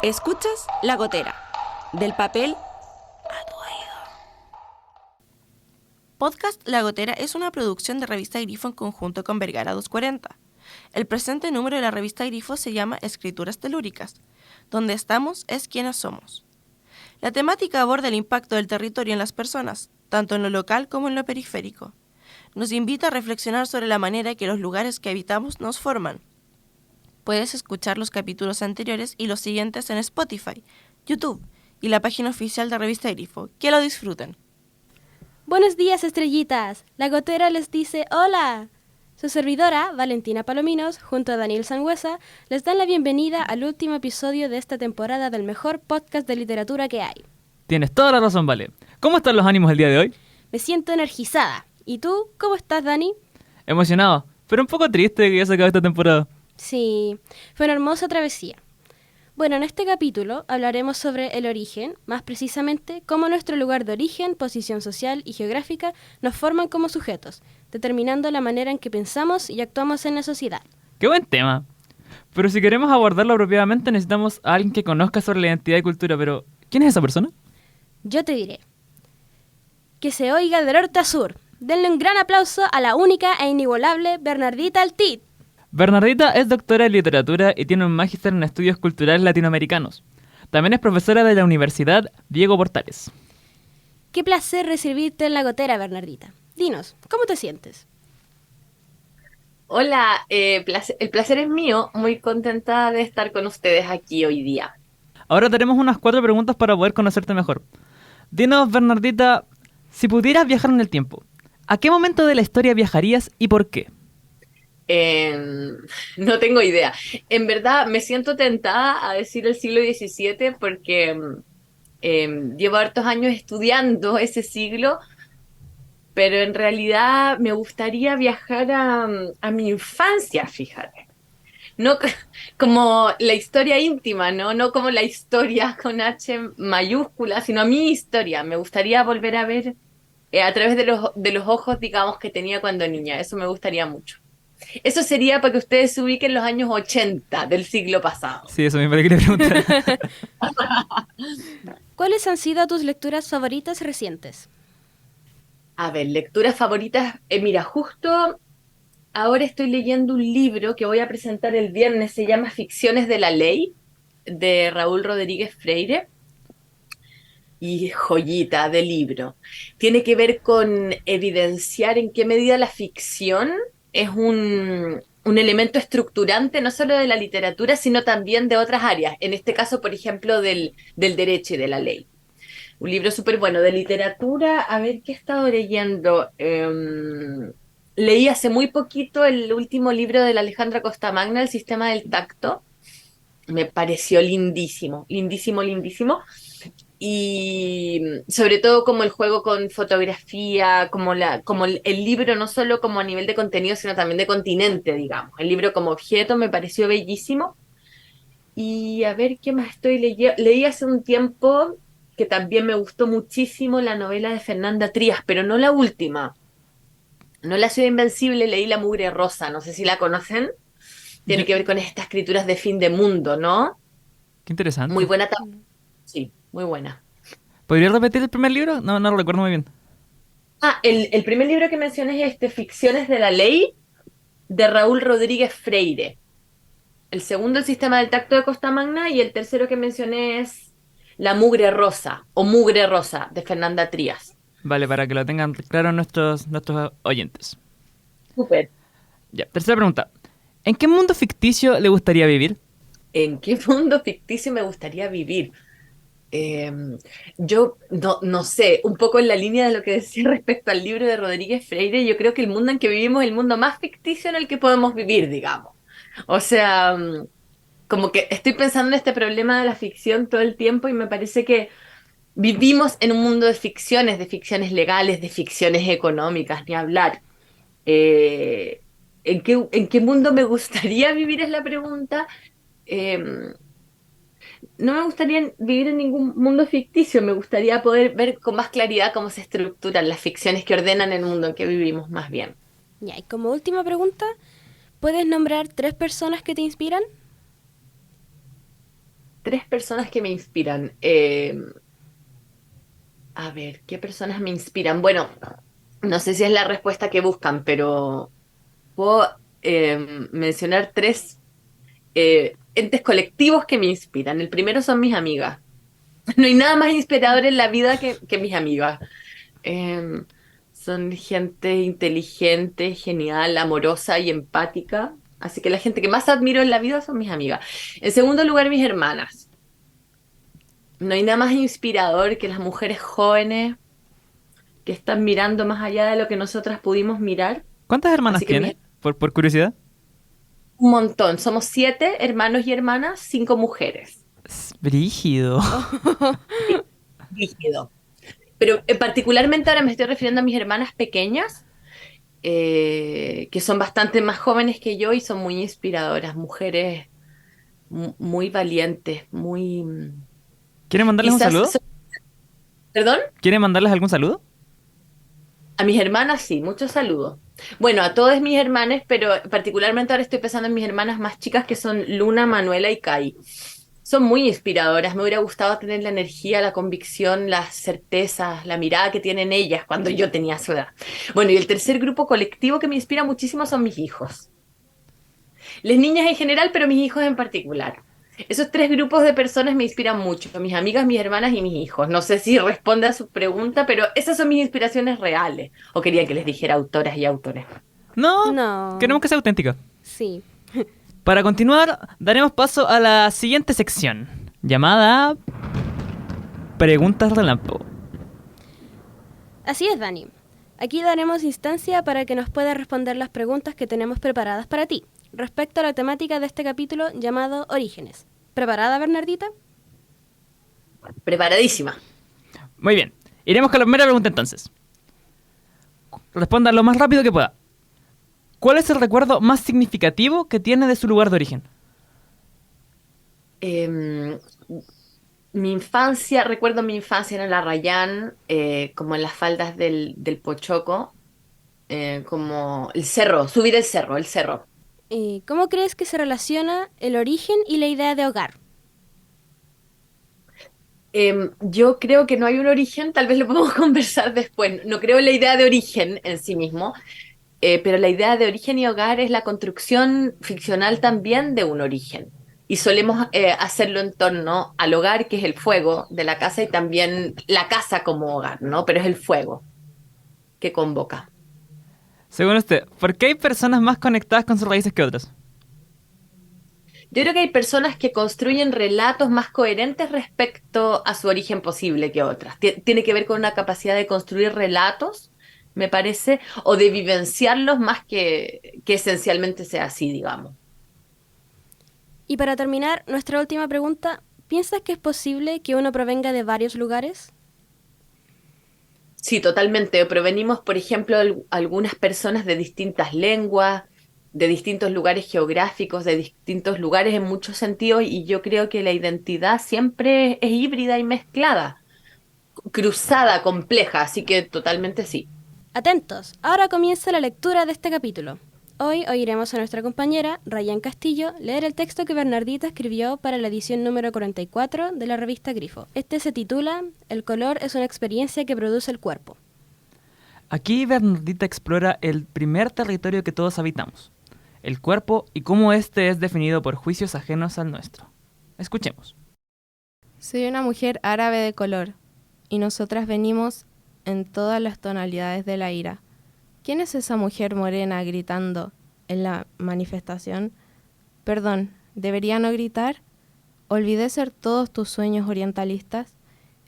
Escuchas La Gotera, del papel a tu oído. Podcast La Gotera es una producción de Revista Grifo en conjunto con Vergara 240. El presente número de la revista Grifo se llama Escrituras Telúricas. Donde estamos es quienes somos. La temática aborda el impacto del territorio en las personas, tanto en lo local como en lo periférico. Nos invita a reflexionar sobre la manera que los lugares que habitamos nos forman. Puedes escuchar los capítulos anteriores y los siguientes en Spotify, YouTube y la página oficial de Revista Grifo. Que lo disfruten. Buenos días, estrellitas. La Gotera les dice hola. Su servidora, Valentina Palominos, junto a Daniel Sangüesa, les dan la bienvenida al último episodio de esta temporada del mejor podcast de literatura que hay. Tienes toda la razón, Vale. ¿Cómo están los ánimos el día de hoy? Me siento energizada. ¿Y tú? ¿Cómo estás, Dani? Emocionado, pero un poco triste de que ya se acabe esta temporada. Sí, fue una hermosa travesía. Bueno, en este capítulo hablaremos sobre el origen, más precisamente cómo nuestro lugar de origen, posición social y geográfica nos forman como sujetos, determinando la manera en que pensamos y actuamos en la sociedad. ¡Qué buen tema! Pero si queremos abordarlo apropiadamente necesitamos a alguien que conozca sobre la identidad y cultura, pero ¿quién es esa persona? Yo te diré. Que se oiga de norte a sur. Denle un gran aplauso a la única e inigualable Bernardita Altit. Bernardita es doctora en literatura y tiene un magíster en estudios culturales latinoamericanos. También es profesora de la Universidad Diego Portales. Qué placer recibirte en La Gotera, Bernardita. Dinos, ¿cómo te sientes? Hola, el placer es mío, muy contenta de estar con ustedes aquí hoy día. Ahora tenemos unas 4 preguntas para poder conocerte mejor. Dinos, Bernardita, si pudieras viajar en el tiempo, ¿a qué momento de la historia viajarías y por qué? No tengo idea. En verdad me siento tentada a decir el siglo XVII porque llevo hartos años estudiando ese siglo, pero en realidad me gustaría viajar a mi infancia, fíjate. No como la historia íntima, ¿no? No como la historia con H mayúscula, sino a mi historia. Me gustaría volver a ver a través de los ojos, digamos, que tenía cuando niña. Eso me gustaría mucho. Eso sería para que ustedes se ubiquen en los años 80 del siglo pasado. Sí, eso mismo le quería preguntar. ¿Cuáles han sido tus lecturas favoritas recientes? A ver, lecturas favoritas. Mira, justo ahora estoy leyendo un libro que voy a presentar el viernes. Se llama Ficciones de la Ley, de Raúl Rodríguez Freire. Y joyita de libro. Tiene que ver con evidenciar en qué medida la ficción es un elemento estructurante no solo de la literatura, sino también de otras áreas. En este caso, por ejemplo, del derecho y de la ley. Un libro súper bueno de literatura. A ver, ¿qué he estado leyendo? Leí hace muy poquito el último libro de la Alejandra Costamagna, El sistema del tacto. Me pareció lindísimo, lindísimo, lindísimo. Y sobre todo como el juego con fotografía, como el libro no solo como a nivel de contenido, sino también de continente, digamos. El libro como objeto me pareció bellísimo. Y a ver qué más estoy leyendo. Leí hace un tiempo que también me gustó muchísimo la novela de Fernanda Trías, pero no la última. No La Ciudad Invencible, leí La Mugre Rosa, no sé si la conocen. Tiene Yo- que ver con estas escrituras de fin de mundo, ¿no? Qué Muy interesante. buena también. Sí, muy buena. ¿Podrías repetir el primer libro? No lo recuerdo muy bien. El primer libro que mencioné es Ficciones de la Ley, de Raúl Rodríguez Freire. El segundo, El sistema del tacto de Costamagna, y el tercero que mencioné es La Mugre Rosa, o Mugre Rosa, de Fernanda Trías. Vale, para que lo tengan claro nuestros oyentes. Súper. Ya, tercera pregunta. ¿En qué mundo ficticio le gustaría vivir? ¿En qué mundo ficticio me gustaría vivir? Eh, yo no sé, un poco en la línea de lo que decía respecto al libro de Rodríguez Freire, yo creo que el mundo en que vivimos es el mundo más ficticio en el que podemos vivir, digamos. O sea, como que estoy pensando en este problema de la ficción todo el tiempo y me parece que vivimos en un mundo de ficciones legales, de ficciones económicas, ni hablar. Eh, en qué mundo me gustaría vivir es la pregunta. Eh, no me gustaría vivir en ningún mundo ficticio, me gustaría poder ver con más claridad cómo se estructuran las ficciones que ordenan el mundo en que vivimos más bien. Ya, y como última pregunta, ¿puedes nombrar 3 personas que te inspiran? 3 personas que me inspiran. A ver, ¿qué personas me inspiran? Bueno, no sé si es la respuesta que buscan, pero puedo mencionar 3 entes colectivos que me inspiran. El primero son mis amigas. No hay nada más inspirador en la vida que mis amigas. Eh, Son gente inteligente, genial, amorosa y empática. Así que la gente que más admiro en la vida son mis amigas. En segundo lugar, mis hermanas. No hay nada más inspirador que las mujeres jóvenes que están mirando más allá de lo que nosotras pudimos mirar. ¿Cuántas hermanas Así que tiene? Por curiosidad. un montón. Somos 7 hermanos y hermanas, 5 mujeres. Brígido. Rígido. Pero particularmente ahora me estoy refiriendo a mis hermanas pequeñas, que son bastante más jóvenes que yo y son muy inspiradoras, mujeres muy valientes, muy... ¿Quieren mandarles un Quizás... saludo? ¿Perdón? ¿Quieren mandarles algún saludo? A mis hermanas sí, muchos saludos. Bueno, a todas mis hermanas, pero particularmente ahora estoy pensando en mis hermanas más chicas que son Luna, Manuela y Kai. Son muy inspiradoras, me hubiera gustado tener la energía, la convicción, las certezas, la mirada que tienen ellas cuando yo tenía su edad. Bueno, y el tercer grupo colectivo que me inspira muchísimo son mis hijos. Las niñas en general, pero mis hijos en particular. Esos 3 grupos de personas me inspiran mucho, mis amigas, mis hermanas y mis hijos. No sé si responde a su pregunta, pero esas son mis inspiraciones reales. ¿O querían que les dijera autoras y autores? No. No. Queremos que sea auténtica. Sí. Para continuar, daremos paso a la siguiente sección, llamada Preguntas Relámpago. Así es, Dani. Aquí daremos instancia para que nos puedas responder las preguntas que tenemos preparadas para ti, respecto a la temática de este capítulo llamado Orígenes. ¿Preparada, Bernardita? Preparadísima. Muy bien, iremos con la primera pregunta entonces. Responda lo más rápido que pueda. ¿Cuál es el recuerdo más significativo que tiene de su lugar de origen? Eh, Mi infancia, recuerdo mi infancia en el Arrayán, como en las faldas del Pochoco, como el cerro, subir el cerro, el cerro. ¿Cómo crees que se relaciona el origen y la idea de hogar? Yo creo que no hay un origen, tal vez lo podemos conversar después. No creo en la idea de origen en sí mismo, pero la idea de origen y hogar es la construcción ficcional también de un origen. Y solemos hacerlo en torno al hogar, que es el fuego de la casa, y también la casa como hogar, ¿no? Pero es el fuego que convoca. Según usted, ¿por qué hay personas más conectadas con sus raíces que otras? Yo creo que hay personas que construyen relatos más coherentes respecto a su origen posible que otras. Tiene que ver con una capacidad de construir relatos, me parece, o de vivenciarlos más que esencialmente sea así, digamos. Y para terminar, nuestra última pregunta, ¿piensas que es posible que uno provenga de varios lugares? Sí, totalmente. Provenimos, por ejemplo, algunas personas de distintas lenguas, de distintos lugares geográficos, de distintos lugares en muchos sentidos, y yo creo que la identidad siempre es híbrida y mezclada, cruzada, compleja, así que totalmente sí. Atentos, ahora comienza la lectura de este capítulo. Hoy oiremos a nuestra compañera, Rayán Castillo, leer el texto que Bernardita escribió para la edición número 44 de la revista Grifo. Este se titula El color es una experiencia que produce el cuerpo. Aquí Bernardita explora el primer territorio que todos habitamos, el cuerpo y cómo éste es definido por juicios ajenos al nuestro. Escuchemos. Soy una mujer árabe de color, y nosotras venimos en todas las tonalidades de la ira. ¿Quién es esa mujer morena gritando en la manifestación? Perdón, ¿debería no gritar? Olvidé ser todos tus sueños orientalistas.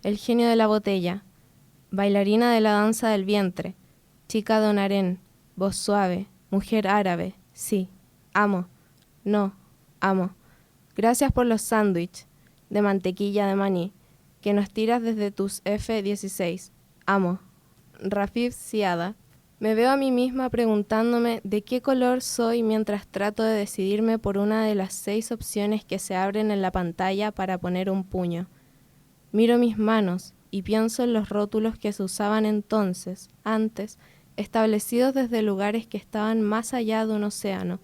El genio de la botella, bailarina de la danza del vientre, chica de un harén, voz suave, mujer árabe, sí, amo, no, amo. Gracias por los sándwiches de mantequilla de maní que nos tiras desde tus F-16. Amo. Rafif Siada. Me veo a mí misma preguntándome de qué color soy mientras trato de decidirme por una de las 6 opciones que se abren en la pantalla para poner un puño. Miro mis manos y pienso en los rótulos que se usaban entonces, antes, establecidos desde lugares que estaban más allá de un océano.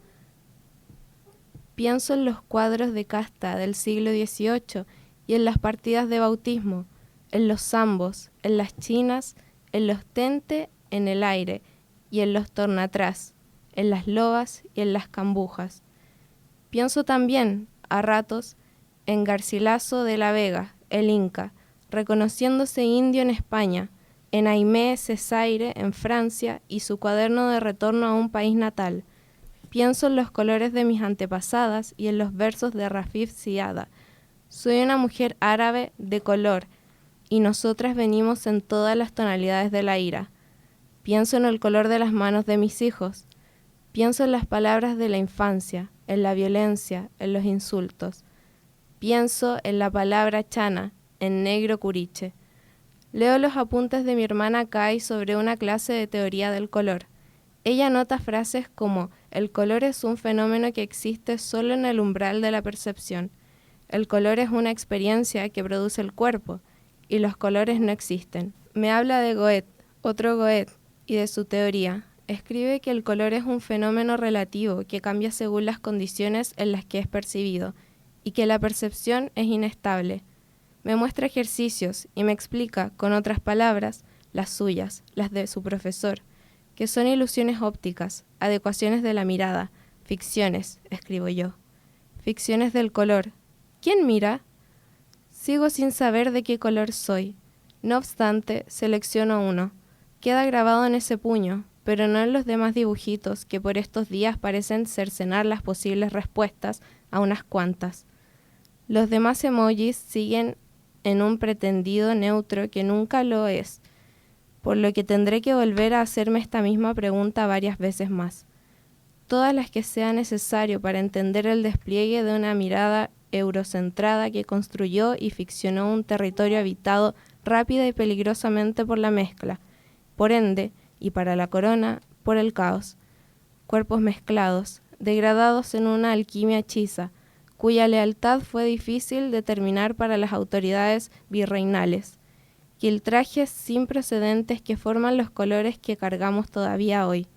Pienso en los cuadros de casta del siglo XVIII y en las partidas de bautismo, en los zambos, en las chinas, en los tente en el aire y en los tornatrás, en las lobas y en las cambujas. Pienso también, a ratos, en Garcilaso de la Vega, el Inca, reconociéndose indio en España, en Aimé Césaire en Francia y su cuaderno de retorno a un país natal. Pienso en los colores de mis antepasadas y en los versos de Rafif Ziada. Soy una mujer árabe de color y nosotras venimos en todas las tonalidades de la ira. Pienso en el color de las manos de mis hijos. Pienso en las palabras de la infancia, en la violencia, en los insultos. Pienso en la palabra chana, en negro curiche. Leo los apuntes de mi hermana Kai sobre una clase de teoría del color. Ella nota frases como: el color es un fenómeno que existe solo en el umbral de la percepción. El color es una experiencia que produce el cuerpo, y los colores no existen. Me habla de Goethe, otro Goethe, y de su teoría. Escribe que el color es un fenómeno relativo que cambia según las condiciones en las que es percibido, y que la percepción es inestable. Me muestra ejercicios y me explica, con otras palabras, las suyas, las de su profesor, que son ilusiones ópticas, adecuaciones de la mirada, ficciones, escribo yo. Ficciones del color. ¿Quién mira? Sigo sin saber de qué color soy. No obstante, selecciono uno. Queda grabado en ese puño, pero no en los demás dibujitos que por estos días parecen cercenar las posibles respuestas a unas cuantas. Los demás emojis siguen en un pretendido neutro que nunca lo es, por lo que tendré que volver a hacerme esta misma pregunta varias veces más. Todas las que sea necesario para entender el despliegue de una mirada eurocentrada que construyó y ficcionó un territorio habitado rápida y peligrosamente por la mezcla, por ende, y para la corona, por el caos. Cuerpos mezclados, degradados en una alquimia hechiza, cuya lealtad fue difícil determinar para las autoridades virreinales. Quiltrajes sin precedentes que forman los colores que cargamos todavía hoy.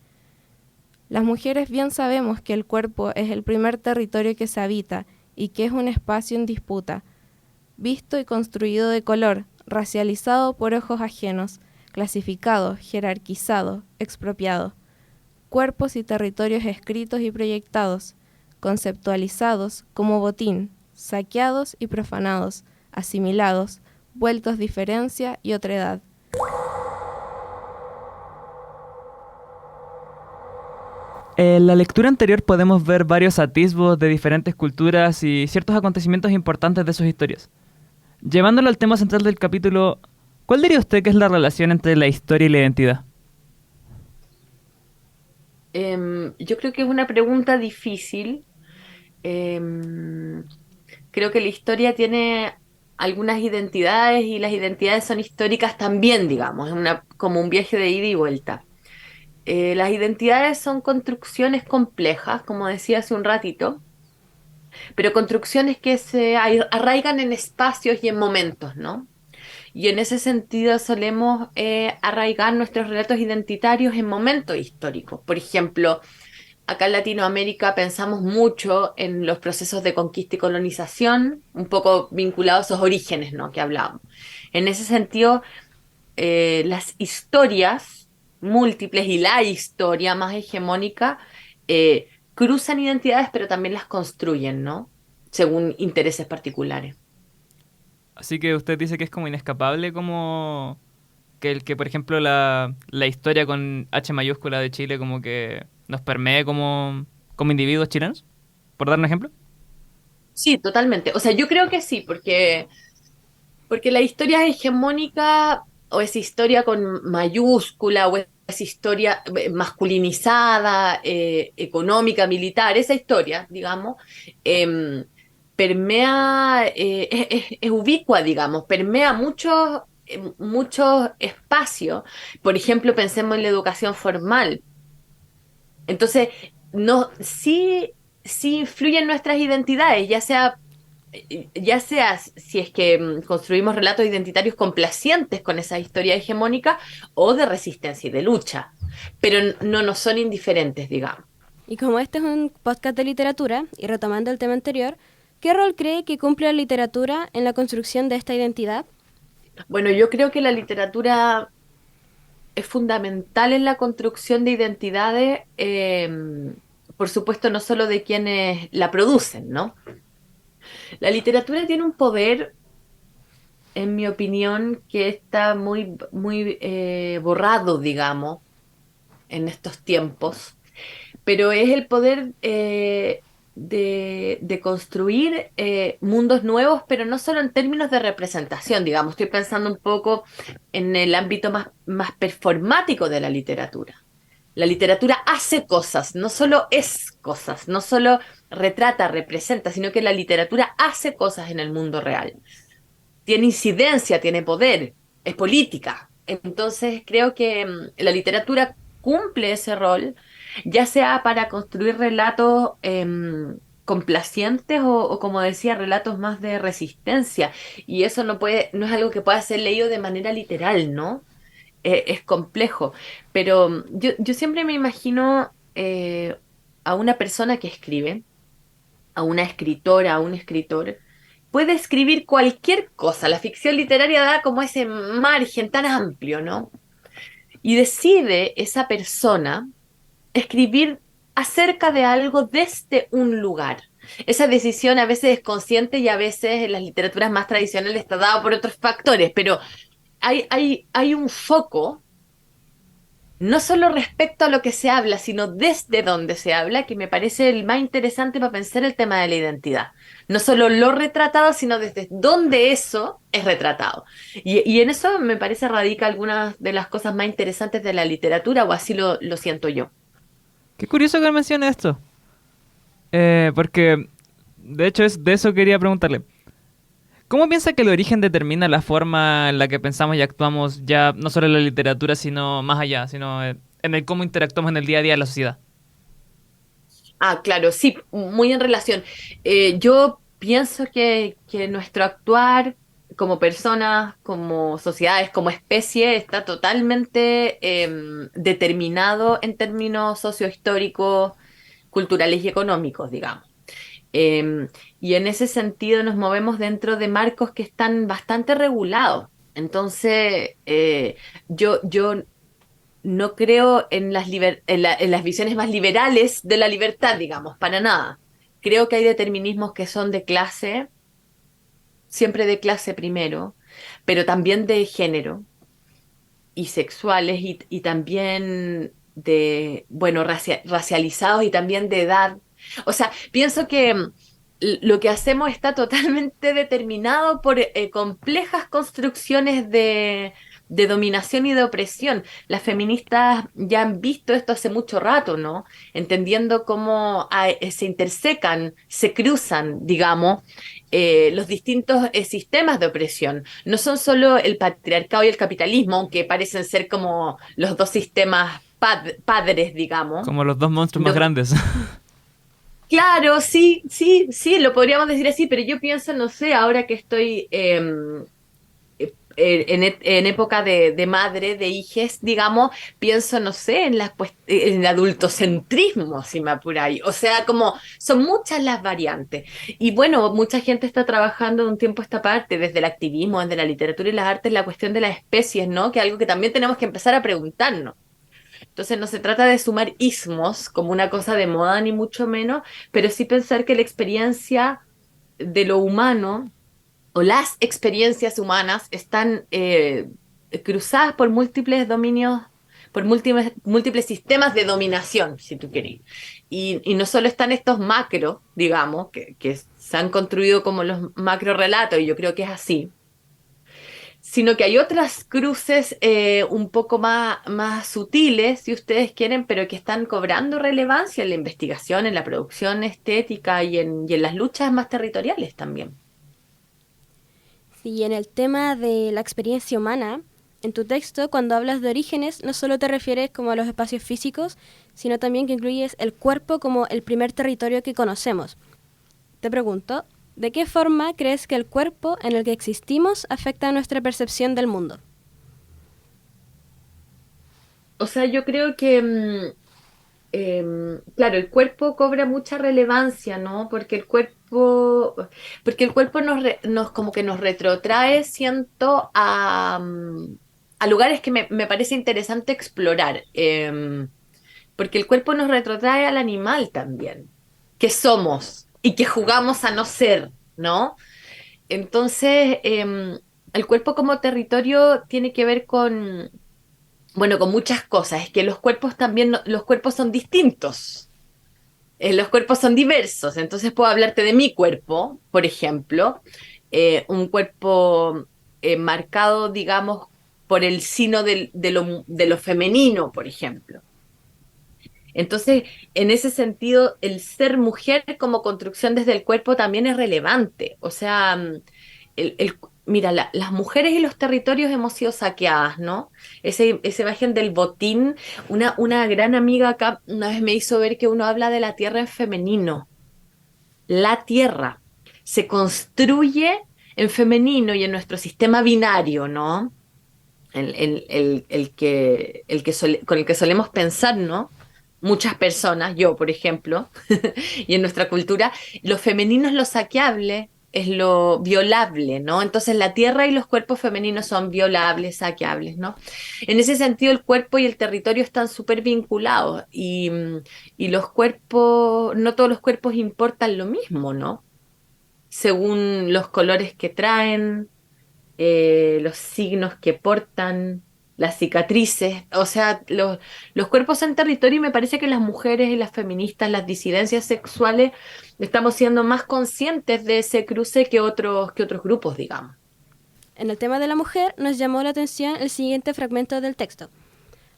Las mujeres bien sabemos que el cuerpo es el primer territorio que se habita y que es un espacio en disputa, visto y construido de color, racializado por ojos ajenos, clasificado, jerarquizado, expropiado. Cuerpos y territorios escritos y proyectados, conceptualizados como botín, saqueados y profanados, asimilados, vueltos diferencia y otredad. En la lectura anterior podemos ver varios atisbos de diferentes culturas y ciertos acontecimientos importantes de sus historias. Llevándolo al tema central del capítulo, ¿cuál diría usted que es la relación entre la historia y la identidad? Yo creo que es una pregunta difícil. Creo que la historia tiene algunas identidades y las identidades son históricas también, digamos, como un viaje de ida y vuelta. Las identidades son construcciones complejas, como decía hace un ratito, pero construcciones que se arraigan en espacios y en momentos, ¿no? Y en ese sentido solemos arraigar nuestros relatos identitarios en momentos históricos. Por ejemplo, acá en Latinoamérica pensamos mucho en los procesos de conquista y colonización, un poco vinculados a esos orígenes, ¿no?, que hablábamos. En ese sentido, las historias múltiples y la historia más hegemónica cruzan identidades, pero también las construyen, ¿no?, según intereses particulares. Así que usted dice que es como inescapable, como que por ejemplo, la historia con H mayúscula de Chile como que nos permee como individuos chilenos, por dar un ejemplo. Sí, totalmente. O sea, yo creo que sí, porque la historia es hegemónica, o es historia con mayúscula, o es historia masculinizada, económica, militar, esa historia, digamos, eh, permea, es ubicua, digamos, permea muchos espacios. Por ejemplo, pensemos en la educación formal. Entonces, no, sí influyen nuestras identidades, ya sea si es que construimos relatos identitarios complacientes con esa historia hegemónica o de resistencia y de lucha, pero no nos son indiferentes, digamos. Y como este es un podcast de literatura, y retomando el tema anterior, ¿qué rol cree que cumple la literatura en la construcción de esta identidad? Bueno, yo creo que la literatura es fundamental en la construcción de identidades, por supuesto, no solo de quienes la producen, ¿no? La literatura tiene un poder, en mi opinión, que está muy borrado, digamos, en estos tiempos, pero es el poder de construir mundos nuevos, pero no solo en términos de representación, digamos, estoy pensando un poco en el ámbito más performático de la literatura. La literatura hace cosas, no solo es cosas, no solo retrata, representa, sino que la literatura hace cosas en el mundo real. Tiene incidencia, tiene poder, es política. Entonces creo que la literatura cumple ese rol, ya sea para construir relatos complacientes o, como decía, relatos más de resistencia. Y eso no es algo que pueda ser leído de manera literal, ¿no? Es complejo. Pero yo siempre me imagino a una persona que escribe, a una escritora, a un escritor, puede escribir cualquier cosa. La ficción literaria da como ese margen tan amplio, ¿no? Y decide esa persona escribir acerca de algo desde un lugar. Esa decisión a veces es consciente y a veces en las literaturas más tradicionales está dada por otros factores, pero hay un foco no solo respecto a lo que se habla, sino desde donde se habla, que me parece el más interesante para pensar el tema de la identidad. No solo lo retratado, sino desde donde eso es retratado. Y en eso me parece radica algunas de las cosas más interesantes de la literatura, o así lo siento yo. Qué curioso que mencione esto. Porque, de hecho, de eso quería preguntarle. ¿Cómo piensa que el origen determina la forma en la que pensamos y actuamos ya no solo en la literatura, sino más allá, sino en el cómo interactuamos en el día a día de la sociedad? Ah, claro, sí, muy en relación. Yo pienso que nuestro actuar como personas, como sociedades, como especie, está totalmente determinado en términos sociohistóricos, culturales y económicos, digamos. Eh, y en ese sentido nos movemos dentro de marcos que están bastante regulados. Entonces, yo no creo en en las visiones más liberales de la libertad, digamos, para nada. Creo que hay determinismos que son de clase, siempre de clase primero, pero también de género y sexuales y también de, bueno, racializados y también de edad. O sea, pienso que lo que hacemos está totalmente determinado por complejas construcciones de dominación y de opresión. Las feministas ya han visto esto hace mucho rato, ¿no? Entendiendo cómo se intersecan, se cruzan, digamos, los distintos sistemas de opresión. No son solo el patriarcado y el capitalismo, aunque parecen ser como los dos sistemas padres, digamos. Como los dos monstruos más No, grandes. claro, sí, lo podríamos decir así, pero yo pienso, no sé, ahora que estoy en época de madre, de hijes, digamos, pienso, no sé, en el adultocentrismo, si me apuráis. O sea, como son muchas las variantes. Y bueno, mucha gente está trabajando de un tiempo a esta parte, desde el activismo, desde la literatura y las artes, la cuestión de las especies, ¿no? Que es algo que también tenemos que empezar a preguntarnos. Entonces no se trata de sumar ismos como una cosa de moda, ni mucho menos, pero sí pensar que la experiencia de lo humano o las experiencias humanas están cruzadas por múltiples dominios, por múltiples sistemas de dominación, si tú querés. Y no solo están estos macros, digamos, que se han construido como los macro relatos, y yo creo que es así, sino que hay otras cruces un poco más sutiles, si ustedes quieren, pero que están cobrando relevancia en la investigación, en la producción estética y en las luchas más territoriales también. Sí, en el tema de la experiencia humana, en tu texto, cuando hablas de orígenes, no solo te refieres como a los espacios físicos, sino también que incluyes el cuerpo como el primer territorio que conocemos. Te pregunto, ¿de qué forma crees que el cuerpo en el que existimos afecta a nuestra percepción del mundo? O sea, yo creo que claro, el cuerpo cobra mucha relevancia, ¿no? Porque el cuerpo nos como que nos retrotrae, siento, a lugares que me parece interesante explorar. Porque el cuerpo nos retrotrae al animal también, que somos y que jugamos a no ser, ¿no? Entonces, el cuerpo como territorio tiene que ver con, bueno, con muchas cosas. Es que los cuerpos también, los cuerpos son distintos. Los cuerpos son diversos. Entonces puedo hablarte de mi cuerpo, por ejemplo, un cuerpo marcado, digamos, por el sino de lo femenino, por ejemplo. Entonces, en ese sentido, el ser mujer como construcción desde el cuerpo también es relevante. O sea, mira, las mujeres y los territorios hemos sido saqueadas, ¿no? Ese imagen del botín, una gran amiga acá una vez me hizo ver que uno habla de la tierra en femenino. La tierra se construye en femenino y en nuestro sistema binario, ¿no? Con el que solemos pensar, ¿no? Muchas personas, yo por ejemplo, y en nuestra cultura, lo femenino es lo saqueable, es lo violable, ¿no? Entonces la tierra y los cuerpos femeninos son violables, saqueables, ¿no? En ese sentido, el cuerpo y el territorio están súper vinculados y los cuerpos, no todos los cuerpos importan lo mismo, ¿no? Según los colores que traen, los signos que portan, las cicatrices, o sea, los cuerpos en territorio y me parece que las mujeres y las feministas, las disidencias sexuales, estamos siendo más conscientes de ese cruce que otros grupos, digamos. En el tema de la mujer nos llamó la atención el siguiente fragmento del texto.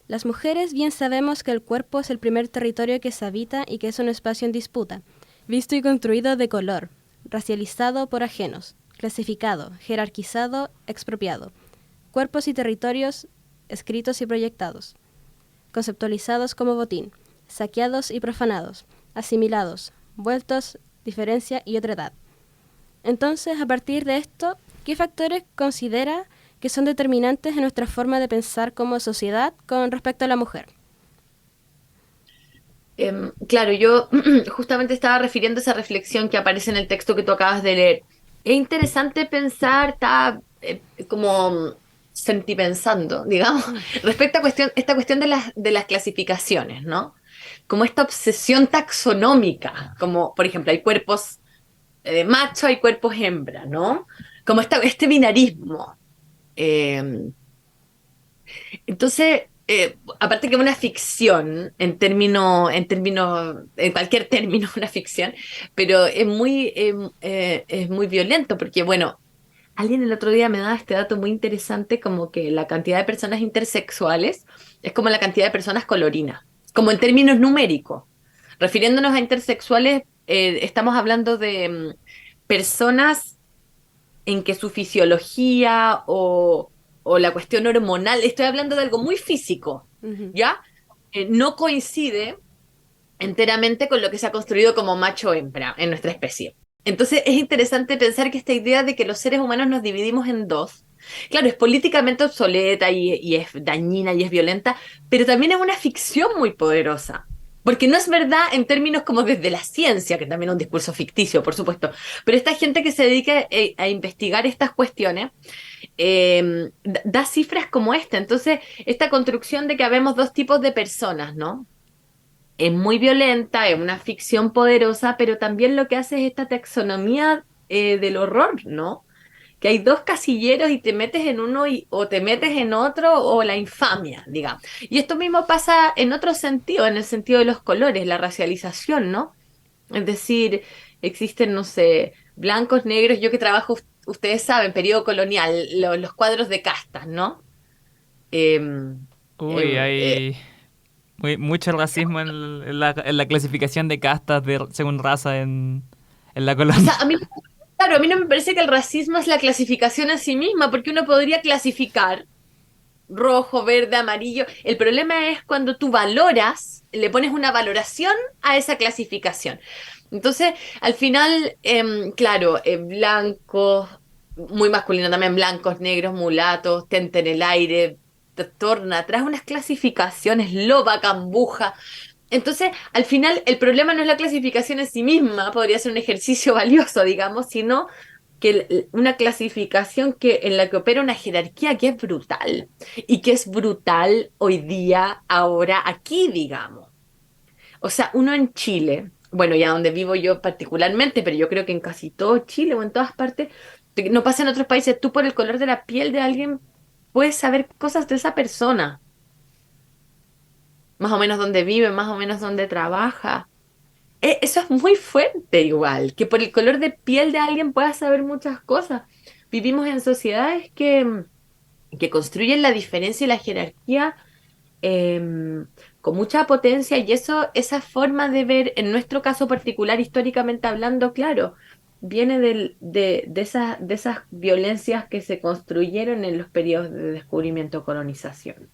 Las mujeres bien sabemos que el cuerpo es el primer territorio que se habita y que es un espacio en disputa, visto y construido de color, racializado por ajenos, clasificado, jerarquizado, expropiado. Cuerpos y territorios escritos y proyectados, conceptualizados como botín, saqueados y profanados, asimilados, vueltos, diferencia y otredad. Entonces, a partir de esto, ¿qué factores considera que son determinantes en nuestra forma de pensar como sociedad con respecto a la mujer? Claro, yo justamente estaba refiriendo a esa reflexión que aparece en el texto que tú acabas de leer. Es interesante pensar, está como sentipensando, digamos, respecto a esta cuestión de las clasificaciones, ¿no? Como esta obsesión taxonómica, como por ejemplo hay cuerpos macho, hay cuerpos hembra, ¿no? Como este binarismo. Eh, entonces, aparte que es una ficción, en cualquier término, una ficción, pero es muy violento, porque, bueno, alguien el otro día me daba este dato muy interesante, como que la cantidad de personas intersexuales es como la cantidad de personas colorinas, como en términos numéricos. Refiriéndonos a intersexuales, estamos hablando de personas en que su fisiología o la cuestión hormonal, estoy hablando de algo muy físico, Ujú. ¿ya? No coincide enteramente con lo que se ha construido como macho-hembra en nuestra especie. Entonces es interesante pensar que esta idea de que los seres humanos nos dividimos en dos, claro, es políticamente obsoleta y es dañina y es violenta, pero también es una ficción muy poderosa. Porque no es verdad en términos como desde la ciencia, que también es un discurso ficticio, por supuesto, pero esta gente que se dedica a investigar estas cuestiones da cifras como esta. Entonces, esta construcción de que habemos dos tipos de personas, ¿no? Es muy violenta, es una ficción poderosa, pero también lo que hace es esta taxonomía del horror, ¿no? Que hay dos casilleros y te metes en uno o te metes en otro o la infamia, digamos. Y esto mismo pasa en otro sentido, en el sentido de los colores, la racialización, ¿no? Es decir, existen, no sé, blancos, negros, yo que trabajo, ustedes saben, periodo colonial, los cuadros de castas, ¿no? Em, Uy, em, eh, hay mucho racismo en la clasificación de castas según raza en la o sea, colonia. claro, a mí no me parece que el racismo es la clasificación en sí misma, porque uno podría clasificar rojo, verde, amarillo. El problema es cuando tú valoras, le pones una valoración a esa clasificación. Entonces, al final, claro, blancos, muy masculino también, blancos, negros, mulatos, tente en el aire, torna, trae unas clasificaciones, loba, cambuja. Entonces, al final, el problema no es la clasificación en sí misma, podría ser un ejercicio valioso, digamos, sino que una clasificación en la que opera una jerarquía que es brutal y que es brutal hoy día, ahora, aquí, digamos. O sea, uno en Chile, bueno, ya donde vivo yo particularmente, pero yo creo que en casi todo Chile o en todas partes, no pasa en otros países, tú por el color de la piel de alguien puedes saber cosas de esa persona, más o menos dónde vive, más o menos dónde trabaja. Eso es muy fuerte igual, que por el color de piel de alguien puedas saber muchas cosas. Vivimos en sociedades que construyen la diferencia y la jerarquía con mucha potencia y esa forma de ver, en nuestro caso particular, históricamente hablando, claro, viene de esas violencias que se construyeron en los periodos de descubrimiento o colonización.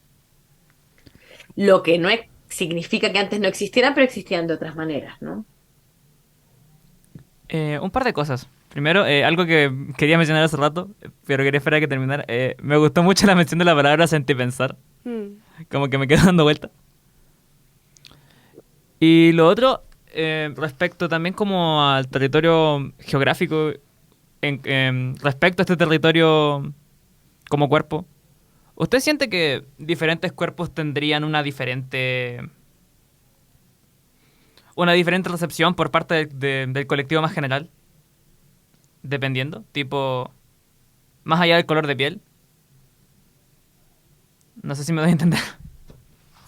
Lo que no significa que antes no existieran, pero existían de otras maneras, ¿no? Un par de cosas. Primero, algo que quería mencionar hace rato, pero quería esperar a que terminara. Me gustó mucho la mención de la palabra sentipensar. Mm. Como que me quedo dando vuelta. Y lo otro, respecto también como al territorio geográfico, respecto a este territorio como cuerpo, ¿usted siente que diferentes cuerpos tendrían una diferente recepción por parte del colectivo más general? Dependiendo, tipo, más allá del color de piel. No sé si me doy a entender.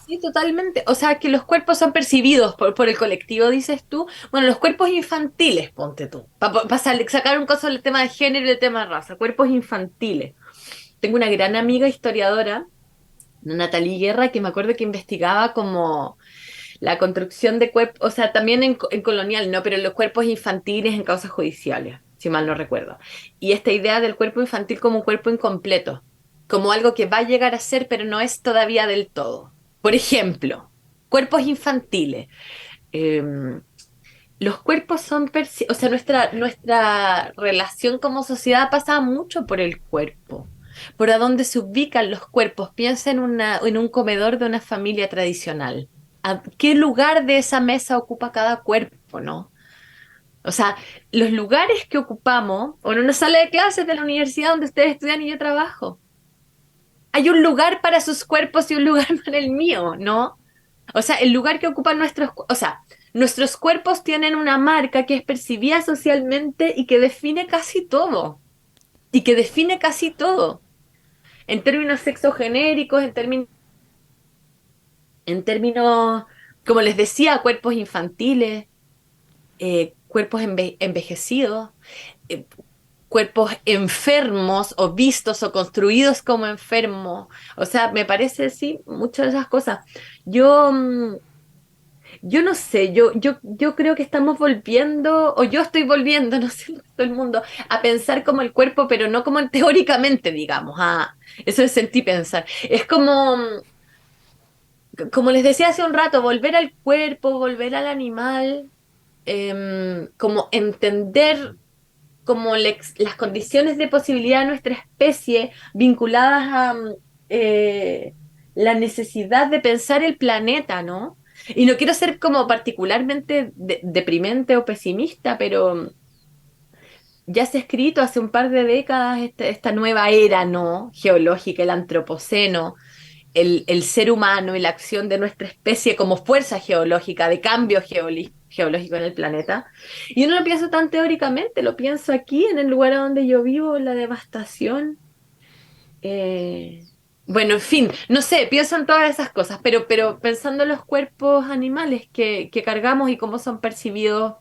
Sí, totalmente. O sea, que los cuerpos son percibidos por el colectivo, dices tú. Bueno, los cuerpos infantiles, ponte tú. Para sacar un caso del tema de género y del tema de raza. Cuerpos infantiles. Tengo una gran amiga historiadora, Natalie Guerra, que me acuerdo que investigaba como la construcción de cuerpos, o sea, también en colonial, ¿no? Pero los cuerpos infantiles en causas judiciales, si mal no recuerdo. Y esta idea del cuerpo infantil como un cuerpo incompleto, como algo que va a llegar a ser, pero no es todavía del todo. Por ejemplo, cuerpos infantiles. Eh, los cuerpos son, o sea, nuestra relación como sociedad pasa mucho por el cuerpo, por a dónde se ubican los cuerpos. Piensa en un comedor de una familia tradicional. ¿A qué lugar de esa mesa ocupa cada cuerpo, no? O sea, los lugares que ocupamos, o en una sala de clases de la universidad donde ustedes estudian y yo trabajo, hay un lugar para sus cuerpos y un lugar para el mío, ¿no? O sea, el lugar que ocupan o sea, nuestros cuerpos tienen una marca que es percibida socialmente y que define casi todo. Y que define casi todo. En términos sexogenéricos, en términos, como les decía, cuerpos infantiles, cuerpos envejecidos, eh, cuerpos enfermos o vistos o construidos como enfermos. O sea, me parece, sí, muchas de esas cosas. Yo, yo no sé, yo creo que estamos volviendo, o yo estoy volviendo, no sé, todo el mundo, a pensar como el cuerpo, pero no como teóricamente, digamos. Eso es sentir pensar. Es como les decía hace un rato, volver al cuerpo, volver al animal, como entender como las condiciones de posibilidad de nuestra especie vinculadas a eh, la necesidad de pensar el planeta, ¿no? Y no quiero ser como particularmente deprimente o pesimista, pero ya se ha escrito hace un par de décadas esta nueva era, ¿no? Geológica, el antropoceno, el ser humano y la acción de nuestra especie como fuerza geológica, de cambio geológico en el planeta. Y yo no lo pienso tan teóricamente, lo pienso aquí, en el lugar donde yo vivo, la devastación. eh, bueno, en fin, no sé, pienso en todas esas cosas, pero pensando en los cuerpos animales que cargamos y cómo son percibidos,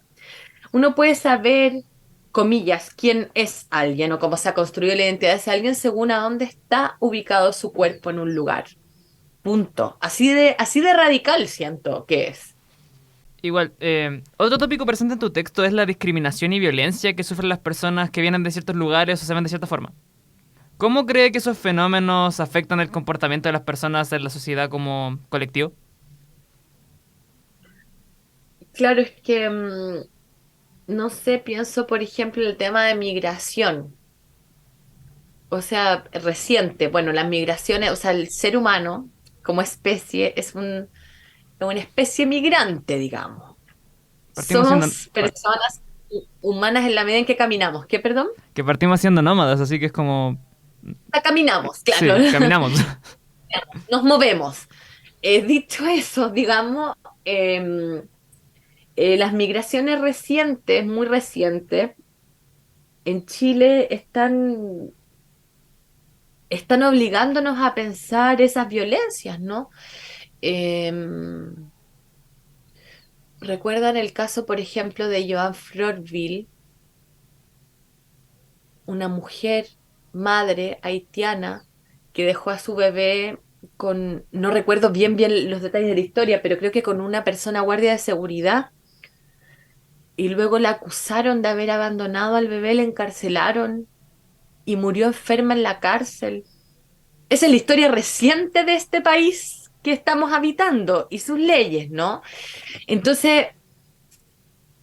uno puede saber, comillas, quién es alguien o cómo se ha construido la identidad de ese alguien según a dónde está ubicado su cuerpo en un lugar. Punto. Así de radical siento que es. Igual, otro tópico presente en tu texto es la discriminación y violencia que sufren las personas que vienen de ciertos lugares o se ven de cierta forma. ¿Cómo cree que esos fenómenos afectan el comportamiento de las personas en la sociedad como colectivo? Claro, es que, no sé, pienso, por ejemplo, el tema de migración. O sea, reciente. Bueno, las migraciones, o sea, el ser humano como especie una especie migrante, digamos. Partimos siendo, Somos personas humanas en la medida en que caminamos. ¿Qué, perdón? que partimos siendo nómadas, así que es como... Caminamos, claro. Sí, caminamos. Nos movemos. Dicho eso, digamos, las migraciones recientes, muy recientes, en Chile están obligándonos a pensar esas violencias, ¿no? ¿Recuerdan el caso, por ejemplo, de Joan Florville, una mujer, madre haitiana, que dejó a su bebé con, no recuerdo bien los detalles de la historia, pero creo que con una persona guardia de seguridad, y luego la acusaron de haber abandonado al bebé, la encarcelaron y murió enferma en la cárcel? Esa es la historia reciente de este país que estamos habitando y sus leyes, ¿no? Entonces,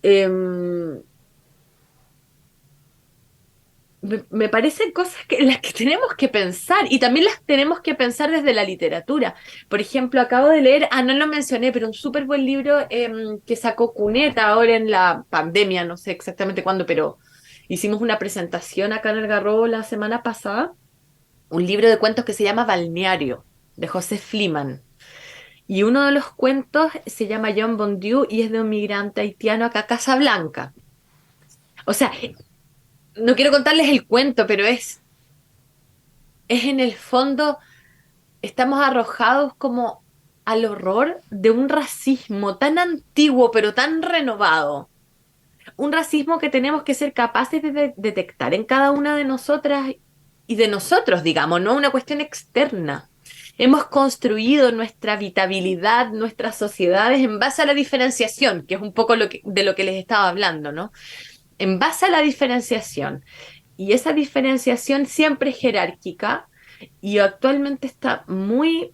em, me parecen cosas en las que tenemos que pensar y también las tenemos que pensar desde la literatura. Por ejemplo, acabo de leer, no lo mencioné, pero un súper buen libro que sacó Cuneta ahora en la pandemia, no sé exactamente cuándo, pero hicimos una presentación acá en el Garrobo la semana pasada, un libro de cuentos que se llama Balneario, de José Fliman. Y uno de los cuentos se llama John Bondieu y es de un migrante haitiano acá a Casablanca. O sea, no quiero contarles el cuento, pero es en el fondo, estamos arrojados como al horror de un racismo tan antiguo, pero tan renovado. Un racismo que tenemos que ser capaces de detectar en cada una de nosotras y de nosotros, digamos, no una cuestión externa. Hemos construido nuestra habitabilidad, nuestras sociedades en base a la diferenciación, que es un poco de lo que les estaba hablando, ¿no? En base a la diferenciación. Y esa diferenciación siempre es jerárquica y actualmente está muy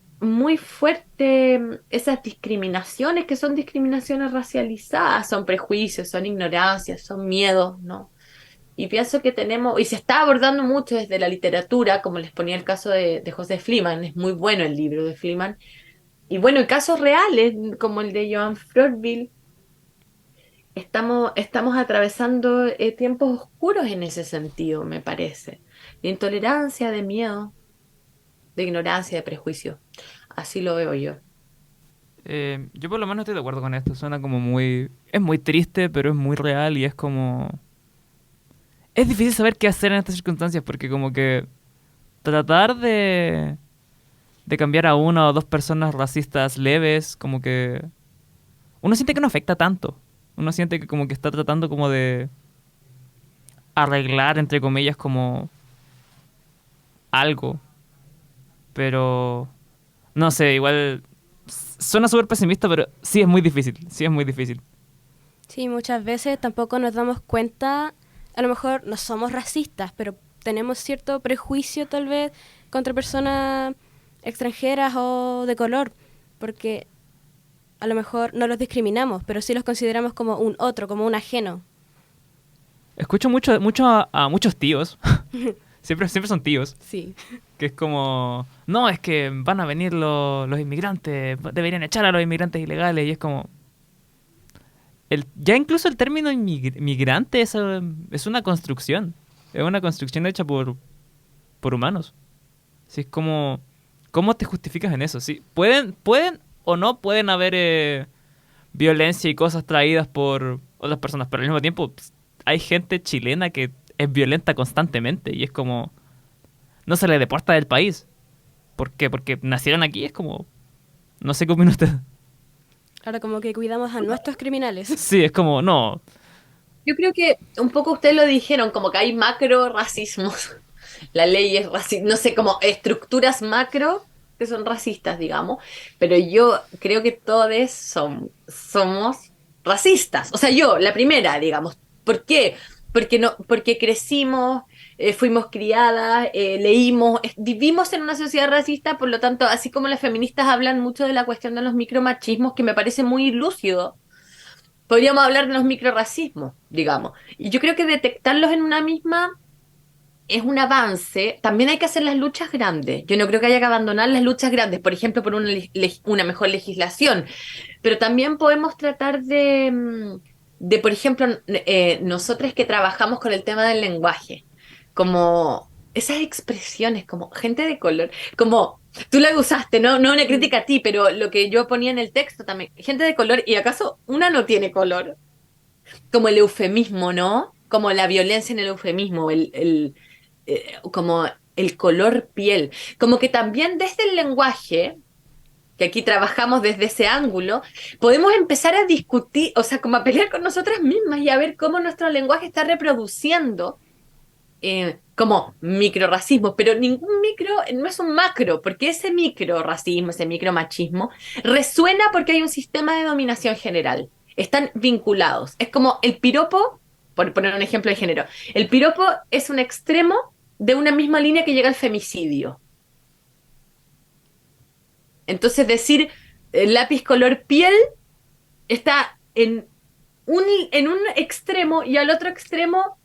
fuerte esas discriminaciones que son discriminaciones racializadas, son prejuicios, son ignorancias, son miedos, ¿no? Y pienso que tenemos, y se está abordando mucho desde la literatura, como les ponía el caso de José Fliman, es muy bueno el libro de Fliman, y bueno, y casos reales, como el de Joan Froedville, estamos atravesando tiempos oscuros en ese sentido, me parece. De intolerancia, de miedo, de ignorancia, de prejuicio. Así lo veo yo. Yo por lo menos estoy de acuerdo con esto. Suena como muy... Es muy triste, pero es muy real y es como... Es difícil saber qué hacer en estas circunstancias porque como que tratar de cambiar a una o dos personas racistas leves, como que... Uno siente que no afecta tanto. Uno siente que como que está tratando como de arreglar, entre comillas, como algo. Pero... No sé, igual... Suena súper pesimista, pero sí es muy difícil. Sí es muy difícil. Sí, muchas veces tampoco nos damos cuenta, a lo mejor no somos racistas, pero tenemos cierto prejuicio tal vez contra personas extranjeras o de color, porque a lo mejor no los discriminamos, pero sí los consideramos como un otro, como un ajeno. Escucho mucho a muchos tíos. Siempre son tíos. Sí. Que es como... No, es que van a venir los inmigrantes. Deberían echar a los inmigrantes ilegales. Y es como... Ya incluso el término migrante es una construcción. Es una construcción hecha por humanos. Sí, es como... ¿Cómo te justificas en eso? Sí, pueden o no pueden haber violencia y cosas traídas por otras personas, pero al mismo tiempo hay gente chilena que es violenta constantemente y es como... No se le deporta del país. ¿Por qué? Porque nacieron aquí, es como... No sé qué opina usted. Ahora como que cuidamos a nuestros criminales. Sí, es como, no. Yo creo que un poco ustedes lo dijeron, como que hay macro racismos. La ley es racista, no sé, como estructuras macro que son racistas, digamos, pero yo creo que todos somos racistas. O sea, yo, la primera, digamos. ¿Por qué? Porque crecimos, fuimos criadas, leímos, vivimos en una sociedad racista, por lo tanto, así como las feministas hablan mucho de la cuestión de los micromachismos, que me parece muy lúcido, podríamos hablar de los microracismos, digamos. Y yo creo que detectarlos en una misma es un avance. También hay que hacer las luchas grandes. Yo no creo que haya que abandonar las luchas grandes, por ejemplo, por una mejor legislación, pero también podemos tratar de por ejemplo, nosotros que trabajamos con el tema del lenguaje, como esas expresiones, como gente de color, como tú la usaste, no una crítica a ti, pero lo que yo ponía en el texto también, gente de color, y acaso una no tiene color, como el eufemismo, ¿no? Como la violencia en el eufemismo, como el color piel, como que también desde el lenguaje, que aquí trabajamos desde ese ángulo, podemos empezar a discutir, o sea, como a pelear con nosotras mismas y a ver cómo nuestro lenguaje está reproduciendo como microracismo, pero ningún micro no es un macro, porque ese microracismo, ese micromachismo, resuena porque hay un sistema de dominación general. Están vinculados. Es como el piropo, por poner un ejemplo de género, el piropo es un extremo de una misma línea que llega al femicidio. Entonces decir lápiz color piel está en un extremo y al otro extremo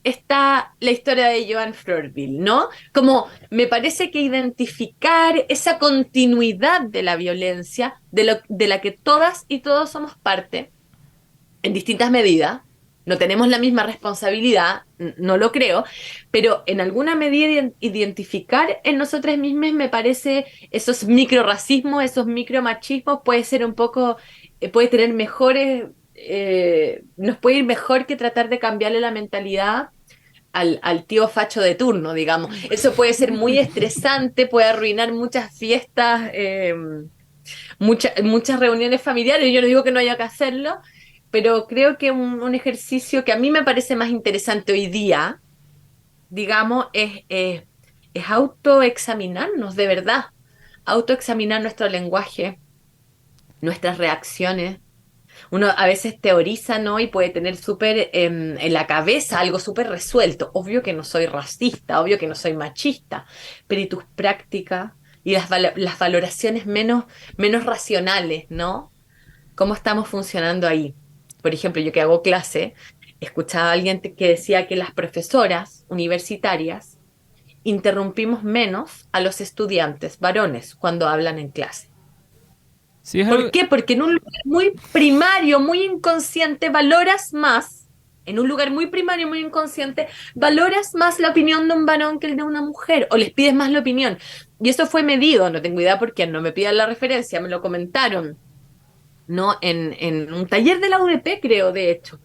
está la historia de Joan Florville, ¿no? Como me parece que identificar esa continuidad de la violencia, de la que todas y todos somos parte, en distintas medidas, no tenemos la misma responsabilidad, no lo creo, pero en alguna medida identificar en nosotros mismos me parece esos microracismos, esos micromachismos puede ser un poco, puede tener mejores, nos puede ir mejor que tratar de cambiarle la mentalidad al tío facho de turno, digamos. Eso puede ser muy estresante, puede arruinar muchas fiestas, muchas reuniones familiares. Yo no digo que no haya que hacerlo, pero creo que un ejercicio que a mí me parece más interesante hoy día, digamos, es autoexaminarnos de verdad, autoexaminar nuestro lenguaje, nuestras reacciones. Uno a veces teoriza, ¿no? Y puede tener súper en la cabeza algo súper resuelto. Obvio que no soy racista, obvio que no soy machista, pero ¿y tus prácticas y las valoraciones menos racionales, ¿no? ¿Cómo estamos funcionando ahí? Por ejemplo, yo que hago clase, escuchaba a alguien que decía que las profesoras universitarias interrumpimos menos a los estudiantes varones cuando hablan en clase. Sí, es ¿Por algo- qué? Porque en un lugar muy primario, muy inconsciente, valoras más, en un lugar muy primario, muy inconsciente, valoras más la opinión de un varón que el de una mujer, o les pides más la opinión. Y eso fue medido, no tengo idea por qué, no me pidan la referencia, me lo comentaron, ¿no? En un taller de la UDP, creo, de hecho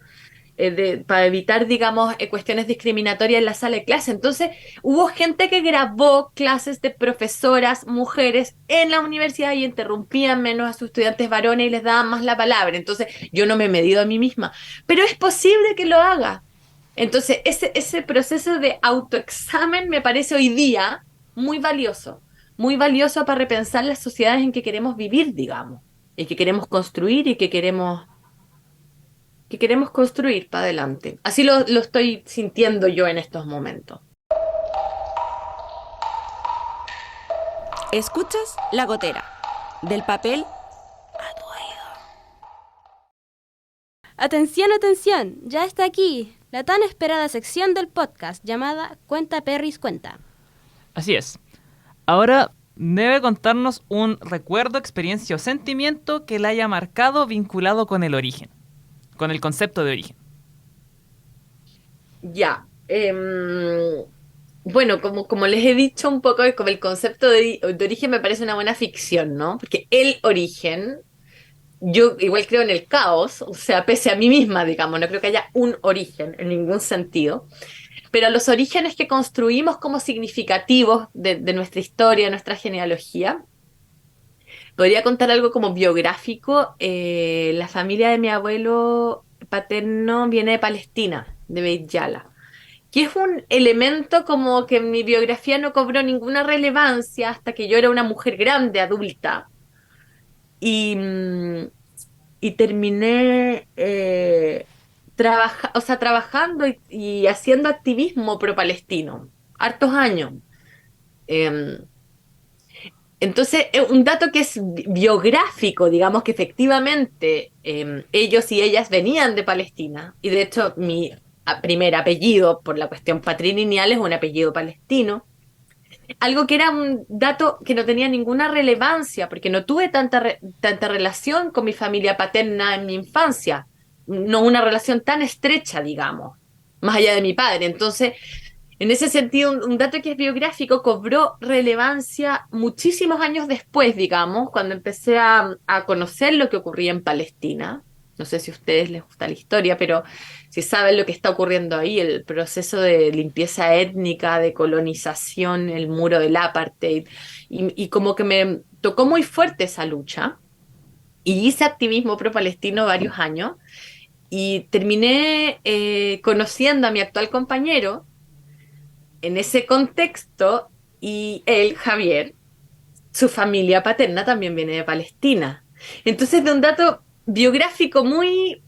para evitar, digamos, cuestiones discriminatorias en la sala de clase. Entonces, hubo gente que grabó clases de profesoras, mujeres, en la universidad y interrumpían menos a sus estudiantes varones y les daban más la palabra. Entonces, yo no me he medido a mí misma, pero es posible que lo haga. Entonces, ese proceso de autoexamen me parece hoy día muy valioso para repensar las sociedades en que queremos vivir, digamos, y que queremos construir y que queremos construir para adelante. Así lo estoy sintiendo yo en estos momentos. Escuchas La Gotera, del papel a tu oído. Atención, atención, ya está aquí la tan esperada sección del podcast llamada Cuenta Perris Cuenta. Así es. Ahora debe contarnos un recuerdo, experiencia o sentimiento que la haya marcado vinculado con el origen, con el concepto de origen. Ya. Bueno, como les he dicho un poco, como el concepto de origen me parece una buena ficción, ¿no? Porque el origen, yo igual creo en el caos, o sea, pese a mí misma, digamos, no creo que haya un origen en ningún sentido. Pero los orígenes que construimos como significativos de nuestra historia, de nuestra genealogía, podría contar algo como biográfico. La familia de mi abuelo paterno viene de Palestina, de Beit Yala, que es un elemento como que en mi biografía no cobró ninguna relevancia hasta que yo era una mujer grande, adulta, y, y terminé o sea, trabajando y haciendo activismo pro-palestino, hartos años. Eh, entonces, un dato que es biográfico, digamos que efectivamente ellos y ellas venían de Palestina, y de hecho primer apellido por la cuestión patrilineal es un apellido palestino. Algo que era un dato que no tenía ninguna relevancia, porque no tuve tanta relación con mi familia paterna en mi infancia, no una relación tan estrecha, digamos, más allá de mi padre. Entonces, en ese sentido, un dato que es biográfico cobró relevancia muchísimos años después, digamos, cuando empecé a conocer lo que ocurría en Palestina. No sé si a ustedes les gusta la historia, pero si saben lo que está ocurriendo ahí, el proceso de limpieza étnica, de colonización, el muro del apartheid, y como que me tocó muy fuerte esa lucha. Y hice activismo pro-palestino varios años y terminé conociendo a mi actual compañero en ese contexto y él, Javier, su familia paterna también viene de Palestina. Entonces, de un dato biográfico muy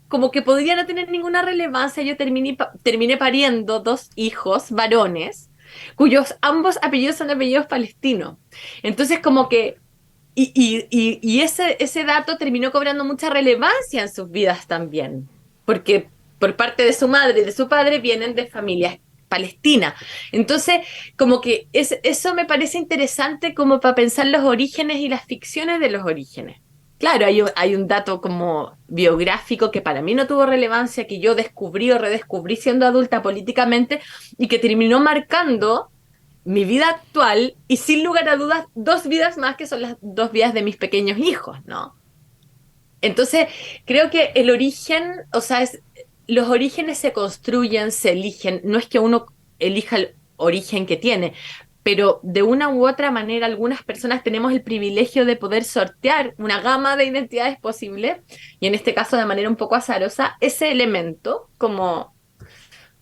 como que podría no tener ninguna relevancia, yo terminé pariendo dos hijos varones cuyos ambos apellidos son apellidos palestinos. Entonces, como que ese dato terminó cobrando mucha relevancia en sus vidas también, porque por parte de su madre y de su padre vienen de familias palestinas. Entonces, como que eso me parece interesante como para pensar los orígenes y las ficciones de los orígenes. Claro, hay un dato como biográfico que para mí no tuvo relevancia, que yo descubrí o redescubrí siendo adulta políticamente y que terminó marcando mi vida actual y sin lugar a dudas dos vidas más que son las dos vidas de mis pequeños hijos, ¿no? Entonces, creo que el origen, o sea, los orígenes se construyen, se eligen, no es que uno elija el origen que tiene, pero de una u otra manera algunas personas tenemos el privilegio de poder sortear una gama de identidades posibles y en este caso de manera un poco azarosa, ese elemento como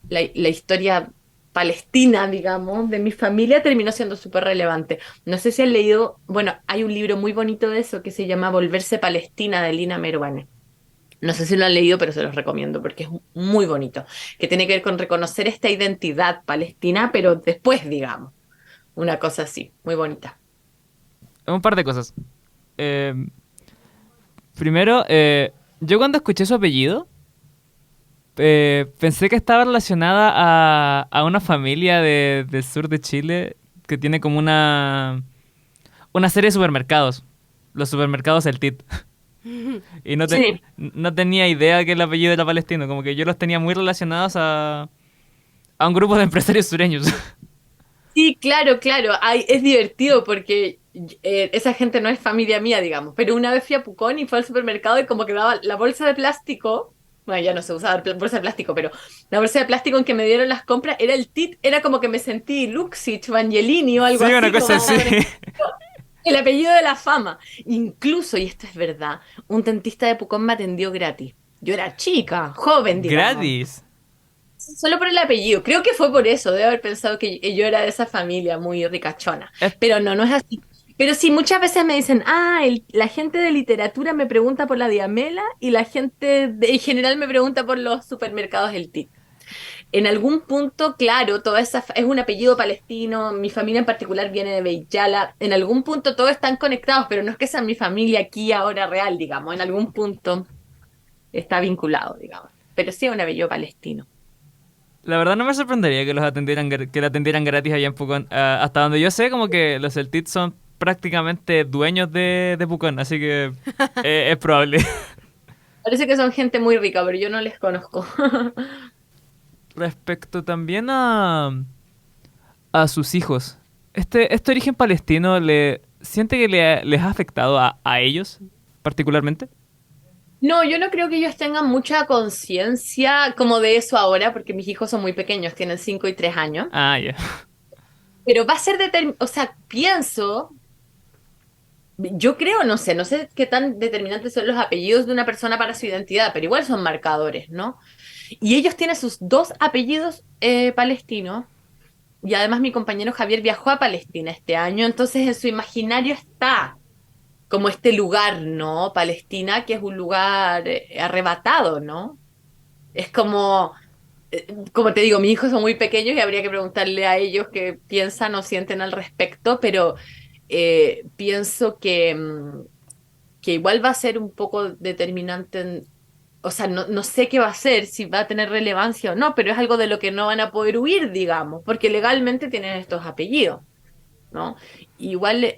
la historia palestina, digamos, de mi familia terminó siendo súper relevante. No sé si han leído, bueno, hay un libro muy bonito de eso que se llama Volverse Palestina de Lina Meruane. No sé si lo han leído, pero se los recomiendo porque es muy bonito, que tiene que ver con reconocer esta identidad palestina, pero después, digamos, una cosa así, muy bonita. Un par de cosas. Eh, Primero, yo cuando escuché su apellido, pensé que estaba relacionada a una familia del sur de Chile que tiene como una serie de supermercados. Los supermercados El Tit. Y Sí, no tenía idea que el apellido era palestino. Como que yo los tenía muy relacionados a un grupo de empresarios sureños. sí, claro, claro. Es divertido porque esa gente no es familia mía, digamos. Pero una vez fui a Pucón y fue al supermercado y como que daba la bolsa de plástico. Bueno, ya no se usaba bolsa de plástico, pero la bolsa de plástico en que me dieron las compras era el TIT, era como que me sentí Luxich, Vangelini o algo Sí, una así, cosa como así. el apellido de la fama. Incluso, y esto es verdad, un dentista de Pucón me atendió gratis. Yo era chica, joven, digamos. Gratis. Solo por el apellido. Creo que fue por eso. Debe haber pensado que yo era de esa familia muy ricachona. Es- Pero no, no es así. Pero sí, muchas veces me dicen, la gente de literatura me pregunta por la Diamela y la gente en general me pregunta por los supermercados El TIC. En algún punto, claro, toda esa es un apellido palestino, mi familia en particular viene de Beit-Jala. En algún punto todos están conectados, pero no es que sea mi familia aquí ahora real, digamos. En algún punto está vinculado, digamos. Pero sí es un apellido palestino. La verdad no me sorprendería que que la atendieran gratis allá en Pucón. Ah, hasta donde yo sé, como que los Celtics son prácticamente dueños de Pucón, así que es probable. Parece que son gente muy rica, pero yo no les conozco. Respecto también a sus hijos, este origen palestino siente que les ha afectado a ellos particularmente. No, yo no creo que ellos tengan mucha conciencia como de eso ahora, porque mis hijos son muy pequeños, tienen 5 y 3 años. Ah, ya. Pero va a ser o sea, pienso, yo creo, no sé qué tan determinantes son los apellidos de una persona para su identidad, pero igual son marcadores, ¿no? Y ellos tienen sus dos apellidos palestinos. Y además mi compañero Javier viajó a Palestina este año, entonces en su imaginario está como este lugar, ¿no? Palestina, que es un lugar arrebatado, ¿no? Es como te digo, mis hijos son muy pequeños y habría que preguntarle a ellos qué piensan o sienten al respecto, pero pienso que igual va a ser un poco determinante o sea, no sé qué va a haser, si va a tener relevancia o no, pero es algo de lo que no van a poder huir, digamos, porque legalmente tienen estos apellidos, ¿no? Igual,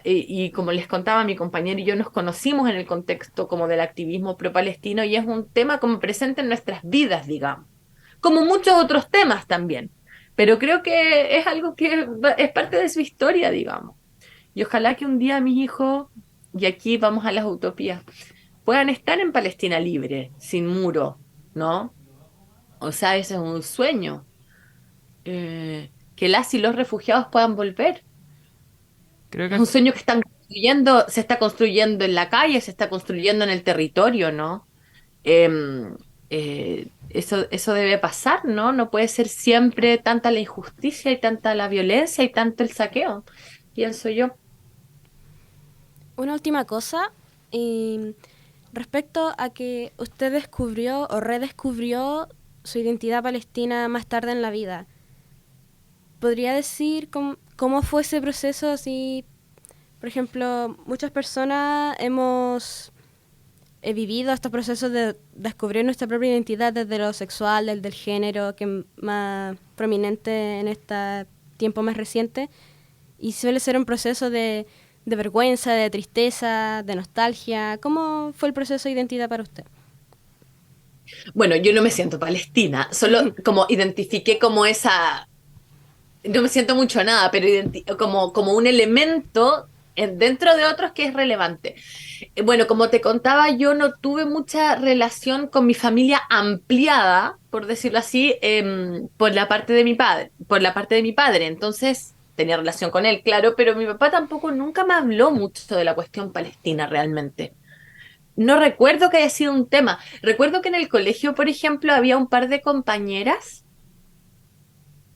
y como les contaba, mi compañero y yo nos conocimos en el contexto como del activismo pro-palestino y es un tema como presente en nuestras vidas, digamos, como muchos otros temas también, pero creo que es algo que es parte de su historia, digamos. Y ojalá que un día mis hijos, y aquí vamos a las utopías, puedan estar en Palestina libre, sin muro, ¿no? O sea, ese es un sueño, que las y los refugiados puedan volver. Creo Es que un sueño que están construyendo, se está construyendo en la calle, se está construyendo en el territorio, ¿no? Em, eso debe pasar, ¿no? No puede ser siempre tanta la injusticia y tanta la violencia y tanto el saqueo, pienso yo. Una última cosa, respecto a que usted descubrió o redescubrió su identidad palestina más tarde en la vida. ¿Podría decir cómo fue ese proceso? Así, por ejemplo, muchas personas hemos vivido estos procesos de descubrir nuestra propia identidad desde lo sexual, desde el género, que es más prominente en este tiempo más reciente, y suele ser un proceso de vergüenza, de tristeza, de nostalgia. ¿Cómo fue el proceso de identidad para usted? Bueno, yo no me siento palestina, solo como identifiqué como esa, no me siento mucho nada, pero como un elemento dentro de otros que es relevante. Bueno, como te contaba, yo no tuve mucha relación con mi familia ampliada, por decirlo así, por la parte de mi padre, por la parte de mi padre. Entonces, tenía relación con él, claro, pero mi papá tampoco nunca me habló mucho de la cuestión palestina realmente. No recuerdo que haya sido un tema. Recuerdo que en el colegio, por ejemplo, había un par de compañeras.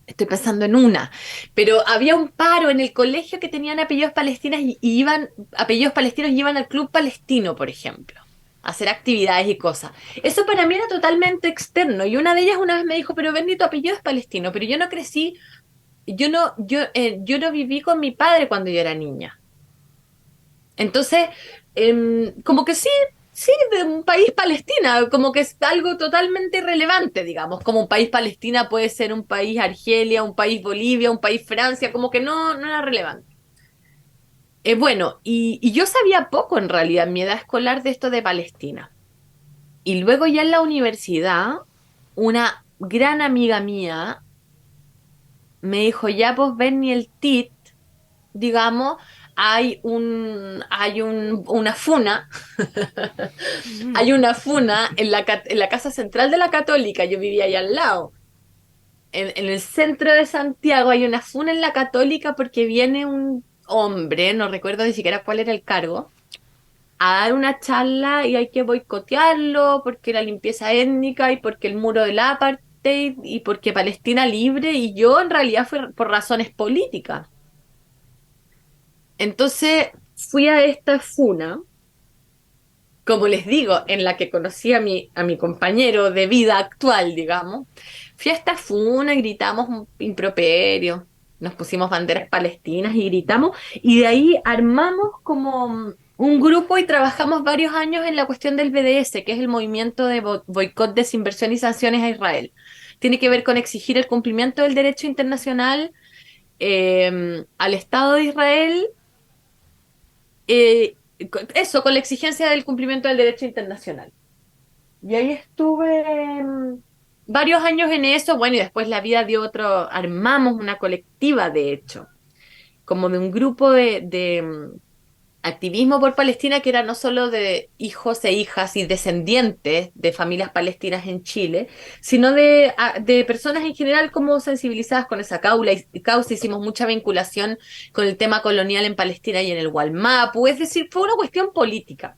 Estoy pensando en una, pero había un paro en el colegio que tenían apellidos palestinos y iban, apellidos palestinos y iban al club palestino, por ejemplo, a hacer actividades y cosas. Eso para mí era totalmente externo y una de ellas una vez me dijo, pero Benny, tu apellido es palestino, pero yo no crecí, yo no viví con mi padre cuando yo era niña. Entonces, como que sí, sí, de un país Palestina, como que es algo totalmente irrelevante, digamos, como un país Palestina puede ser un país Argelia, un país Bolivia, un país Francia, como que no era relevante. Bueno, y yo sabía poco en realidad en mi edad escolar de esto de Palestina. Y luego ya en la universidad, una gran amiga mía me dijo, ya pues ven ni el TIT, digamos, una funa. Hay una funa en la Casa Central de la Católica, yo vivía ahí al lado. En el centro de Santiago hay una funa en la Católica porque viene un hombre, no recuerdo ni siquiera cuál era el cargo, a dar una charla y hay que boicotearlo porque la limpieza étnica y porque el muro del apartheid y porque Palestina libre y yo en realidad fue por razones políticas. Entonces fui a esta funa, como les digo, en la que conocí a mi compañero de vida actual, digamos. Fui a esta funa, gritamos un improperio, nos pusimos banderas palestinas y gritamos, y de ahí armamos como un grupo y trabajamos varios años en la cuestión del BDS, que es el movimiento de boicot, desinversión y sanciones a Israel. Tiene que ver con exigir el cumplimiento del derecho internacional al Estado de Israel, eh, eso, con la exigencia del cumplimiento del derecho internacional. Y ahí estuve varios años en eso, bueno, y después la vida dio otro, armamos una colectiva, de hecho, como de un grupo de activismo por Palestina que era no solo de hijos e hijas y descendientes de familias palestinas en Chile, sino de personas en general como sensibilizadas con esa causa. Hicimos mucha vinculación con el tema colonial en Palestina y en el Gualmapu, es decir, fue una cuestión política.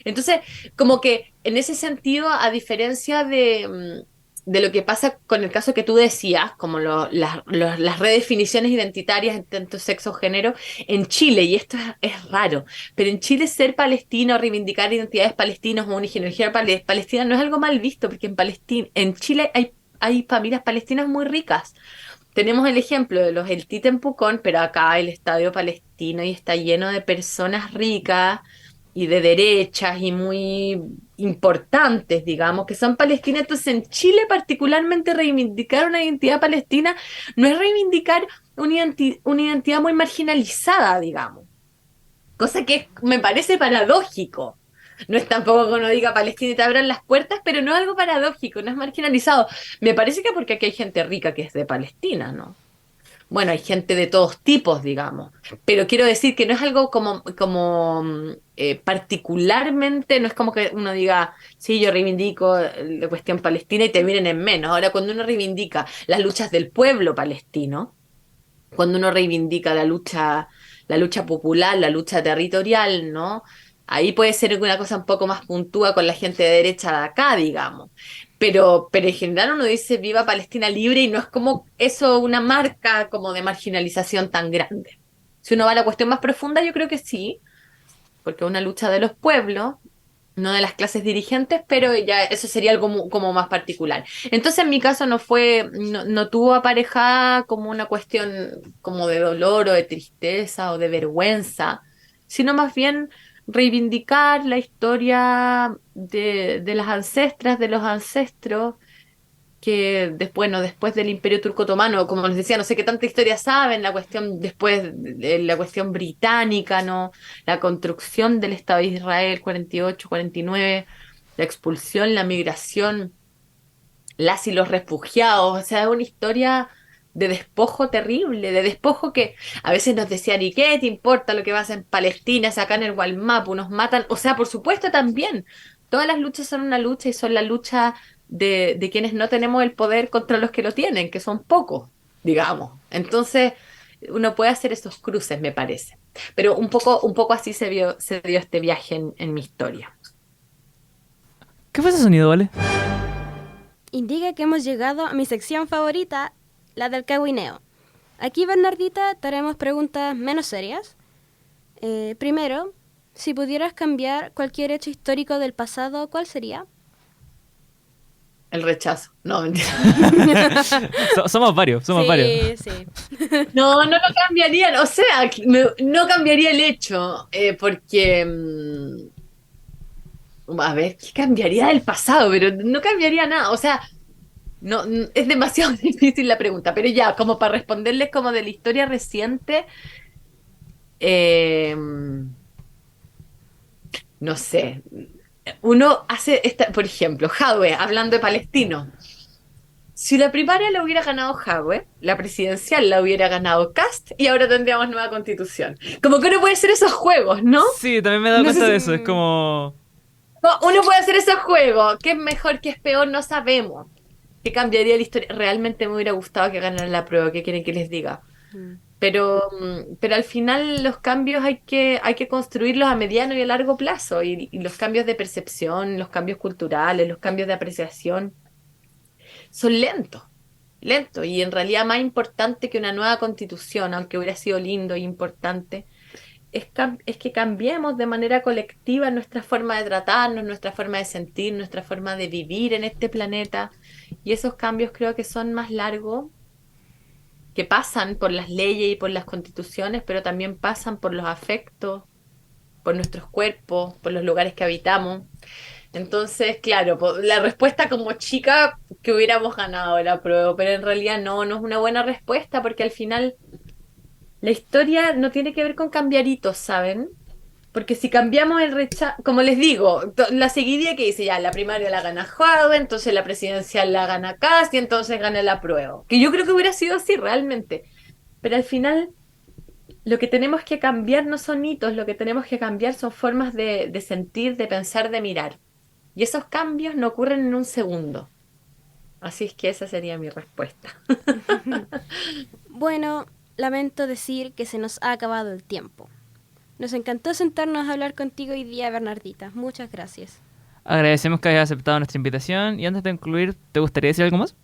Entonces, como que en ese sentido, a diferencia de lo que pasa con el caso que tú decías, como las redefiniciones identitarias en tanto sexo o género, en Chile, y esto es raro, pero en Chile ser palestino, reivindicar identidades palestinas o una genealogía palestina no es algo mal visto, porque en Chile hay familias palestinas muy ricas. Tenemos el ejemplo de el Tite en Pucón, pero acá el Estadio Palestino y está lleno de personas ricas y de derechas y muy importantes, digamos, que son palestinas. Entonces, en Chile particularmente reivindicar una identidad palestina no es reivindicar una identidad muy marginalizada, digamos. Cosa que me parece paradójico. No es tampoco que uno diga Palestina y te abran las puertas, pero no es algo paradójico, no es marginalizado. Me parece que porque aquí hay gente rica que es de Palestina, ¿no? Bueno, hay gente de todos tipos, digamos, pero quiero decir que no es algo particularmente, no es como que uno diga, sí, yo reivindico la cuestión palestina y te miren en menos. Ahora, cuando uno reivindica las luchas del pueblo palestino, cuando uno reivindica la lucha popular, la lucha territorial, ¿no? Ahí puede ser una cosa un poco más puntúa con la gente de derecha de acá, digamos. Pero en general uno dice viva Palestina libre y no es como eso una marca como de marginalización tan grande. Si uno va a la cuestión más profunda, yo creo que sí, porque es una lucha de los pueblos, no de las clases dirigentes, pero ya eso sería algo como más particular. Entonces en mi caso no tuvo aparejada como una cuestión como de dolor o de tristeza o de vergüenza, sino más bien reivindicar la historia de las ancestras, de los ancestros, que después, no, después del Imperio Turco Otomano, como les decía, no sé qué tanta historia saben, la cuestión después de la cuestión británica, ¿no? La construcción del Estado de Israel, 48, 49, la expulsión, la migración, las y los refugiados, o sea, es una historia de despojo terrible, de despojo que a veces nos decían, ¿y qué te importa lo que pasa en Palestina, acá en el Gualmapu, nos matan? O sea, por supuesto también, todas las luchas son una lucha y son la lucha de quienes no tenemos el poder contra los que lo tienen, que son pocos, digamos. Entonces, uno puede hacer esos cruces, me parece. Pero un poco así se dio este viaje en mi historia. ¿Qué fue ese sonido, Vale? Indica que hemos llegado a mi sección favorita, la del cagüineo. Aquí, Bernardita, te haremos preguntas menos serias. Primero, si pudieras cambiar cualquier hecho histórico del pasado, ¿cuál sería? El rechazo. No, mentira. Somos varios, somos varios. Sí. No, no lo cambiaría, o sea, no cambiaría el hecho, porque, a ver, ¿qué cambiaría del pasado? Pero no cambiaría nada, o sea, es demasiado difícil la pregunta, pero ya, como para responderles como de la historia reciente, eh, no sé, uno hace, por ejemplo, Jadwe, hablando de palestino. Si la primaria la hubiera ganado Jadwe, la presidencial la hubiera ganado Kast y ahora tendríamos nueva constitución. Como que uno puede hacer esos juegos, ¿no? Sí, también me he dado No sé cuenta si de eso. Es como... uno puede hacer esos juegos. ¿Qué es mejor, qué es peor? No sabemos. ¿Qué cambiaría la historia? Realmente me hubiera gustado que ganaran la prueba. ¿Qué quieren que les diga? Pero al final los cambios hay que construirlos a mediano y a largo plazo. Y los cambios de percepción, los cambios culturales, los cambios de apreciación son lentos, lentos. Y en realidad más importante que una nueva constitución, aunque hubiera sido lindo e importante, es que cambiemos de manera colectiva nuestra forma de tratarnos, nuestra forma de sentir, nuestra forma de vivir en este planeta. Y esos cambios creo que son más largos, que pasan por las leyes y por las constituciones, pero también pasan por los afectos, por nuestros cuerpos, por los lugares que habitamos. Entonces, claro, la respuesta como chica que hubiéramos ganado la prueba, pero en realidad no es una buena respuesta porque al final la historia no tiene que ver con cambiaritos, ¿saben? Porque si cambiamos el rechazo, como les digo, la seguidilla que dice ya, la primaria la gana Jadwe, entonces la presidencial la gana Kast y entonces gana la prueba. Que yo creo que hubiera sido así realmente. Pero al final lo que tenemos que cambiar no son hitos, lo que tenemos que cambiar son formas de sentir, de pensar, de mirar. Y esos cambios no ocurren en un segundo. Así es que esa sería mi respuesta. Bueno, lamento decir que se nos ha acabado el tiempo. Nos encantó sentarnos a hablar contigo hoy día, Bernardita. Muchas gracias. Agradecemos que hayas aceptado nuestra invitación. Y antes de concluir, ¿te gustaría decir algo más?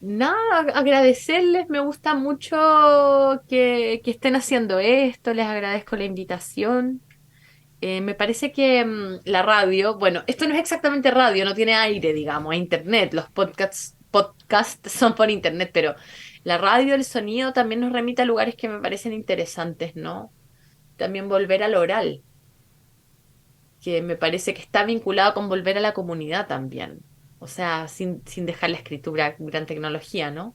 Nada, agradecerles, me gusta mucho que estén haciendo esto, les agradezco la invitación. Me parece que la radio, bueno, esto no es exactamente radio, no tiene aire, digamos, es internet, los podcasts son por internet, pero la radio, el sonido también nos remite a lugares que me parecen interesantes, ¿no? también volver al oral, que me parece que está vinculado con volver a la comunidad también. O sea, sin dejar la escritura, gran tecnología, ¿no?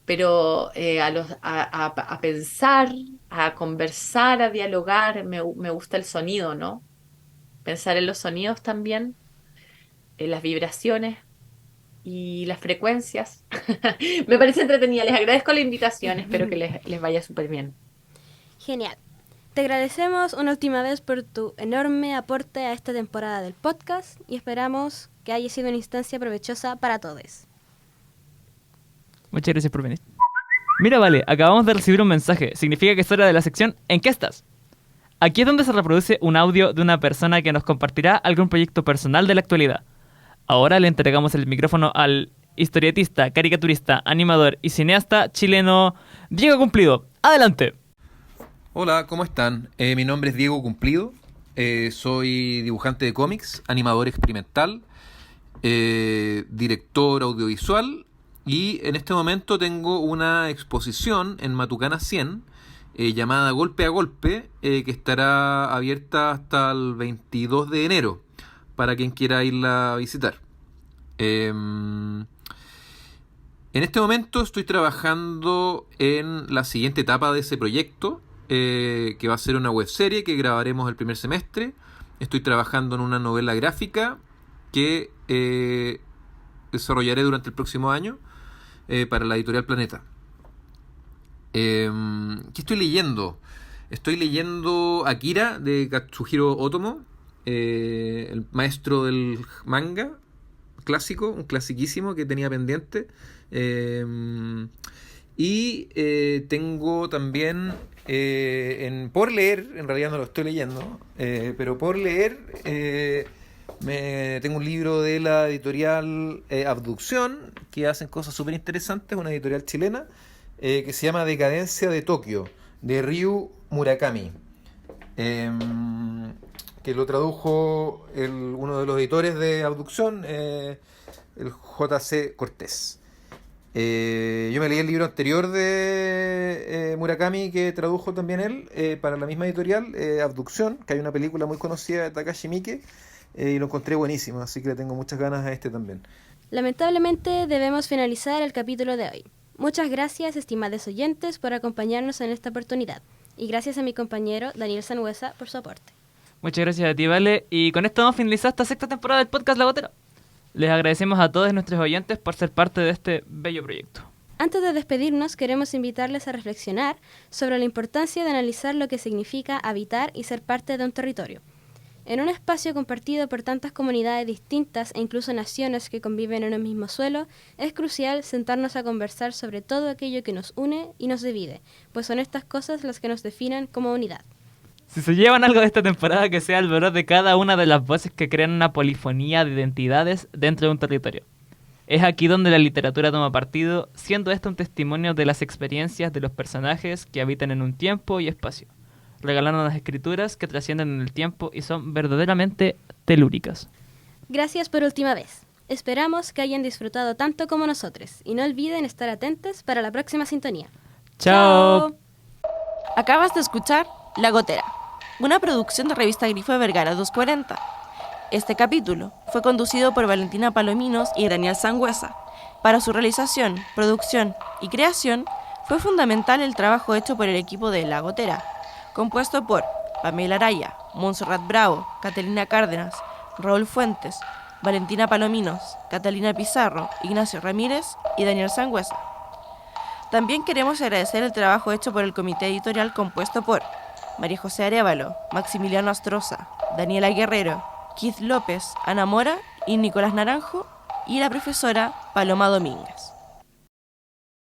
Pero a pensar, a conversar, a dialogar, me gusta el sonido, ¿no? Pensar en los sonidos también, en las vibraciones y las frecuencias. Me parece entretenida. Les agradezco la invitación. Espero que les vaya súper bien. Genial. Te agradecemos una última vez por tu enorme aporte a esta temporada del podcast y esperamos que haya sido una instancia provechosa para todos. Muchas gracias por venir. Mira, vale, acabamos de recibir un mensaje. Significa que es hora de la sección ¿En qué estás? Aquí es donde se reproduce un audio de una persona que nos compartirá algún proyecto personal de la actualidad. Ahora le entregamos el micrófono al historietista, caricaturista, animador y cineasta chileno Diego Cumplido. ¡Adelante! Hola, ¿cómo están? Mi nombre es Diego Cumplido, soy dibujante de cómics, animador experimental, director audiovisual y en este momento tengo una exposición en Matucana 100 llamada Golpe a Golpe que estará abierta hasta el 22 de enero para quien quiera irla a visitar. En este momento estoy trabajando en la siguiente etapa de ese proyecto, que va a ser una webserie que grabaremos el primer semestre. Estoy trabajando en una novela gráfica que desarrollaré durante el próximo año para la editorial Planeta. ¿Qué estoy leyendo? Estoy leyendo Akira de Katsuhiro Otomo, el maestro del manga clásico, un clasiquísimo que tenía pendiente. Y tengo también por leer, en realidad no lo estoy leyendo, pero por leer tengo un libro de la editorial Abducción, que hacen cosas súper interesantes, una editorial chilena, que se llama Decadencia de Tokio, de Ryu Murakami, que lo tradujo uno de los editores de Abducción, el J.C. Cortés. Yo me leí el libro anterior de Murakami que tradujo también él para la misma editorial, Abducción, que hay una película muy conocida de Takashi Miike, y lo encontré buenísimo, así que le tengo muchas ganas a este también. Lamentablemente debemos finalizar el capítulo de hoy. Muchas gracias, estimados oyentes, por acompañarnos en esta oportunidad. Y gracias a mi compañero Daniel Sangüesa por su aporte. Muchas gracias a ti, Vale. Y con esto hemos finalizado esta sexta temporada del podcast La Gotera. Les agradecemos a todos nuestros oyentes por ser parte de este bello proyecto. Antes de despedirnos, queremos invitarles a reflexionar sobre la importancia de analizar lo que significa habitar y ser parte de un territorio. En un espacio compartido por tantas comunidades distintas e incluso naciones que conviven en un mismo suelo, es crucial sentarnos a conversar sobre todo aquello que nos une y nos divide, pues son estas cosas las que nos definen como unidad. Si se llevan algo de esta temporada, que sea el valor de cada una de las voces que crean una polifonía de identidades dentro de un territorio. Es aquí donde la literatura toma partido, siendo esto un testimonio de las experiencias de los personajes que habitan en un tiempo y espacio, regalando las escrituras que trascienden en el tiempo y son verdaderamente telúricas. Gracias por última vez. Esperamos que hayan disfrutado tanto como nosotros y no olviden estar atentos para la próxima sintonía. ¡Chao! Acabas de escuchar La Gotera, una producción de Revista Grifo de Vergara 240. Este capítulo fue conducido por Valentina Palominos y Daniel Sangüesa. Para su realización, producción y creación fue fundamental el trabajo hecho por el equipo de La Gotera, compuesto por Pamela Araya, Montserrat Bravo, Catalina Cárdenas, Raúl Fuentes, Valentina Palominos, Catalina Pizarro, Ignacio Ramírez y Daniel Sangüesa. También queremos agradecer el trabajo hecho por el comité editorial compuesto por María José Arévalo, Maximiliano Astroza, Daniela Guerrero, Keith López, Ana Mora y Nicolás Naranjo, y la profesora Paloma Domínguez.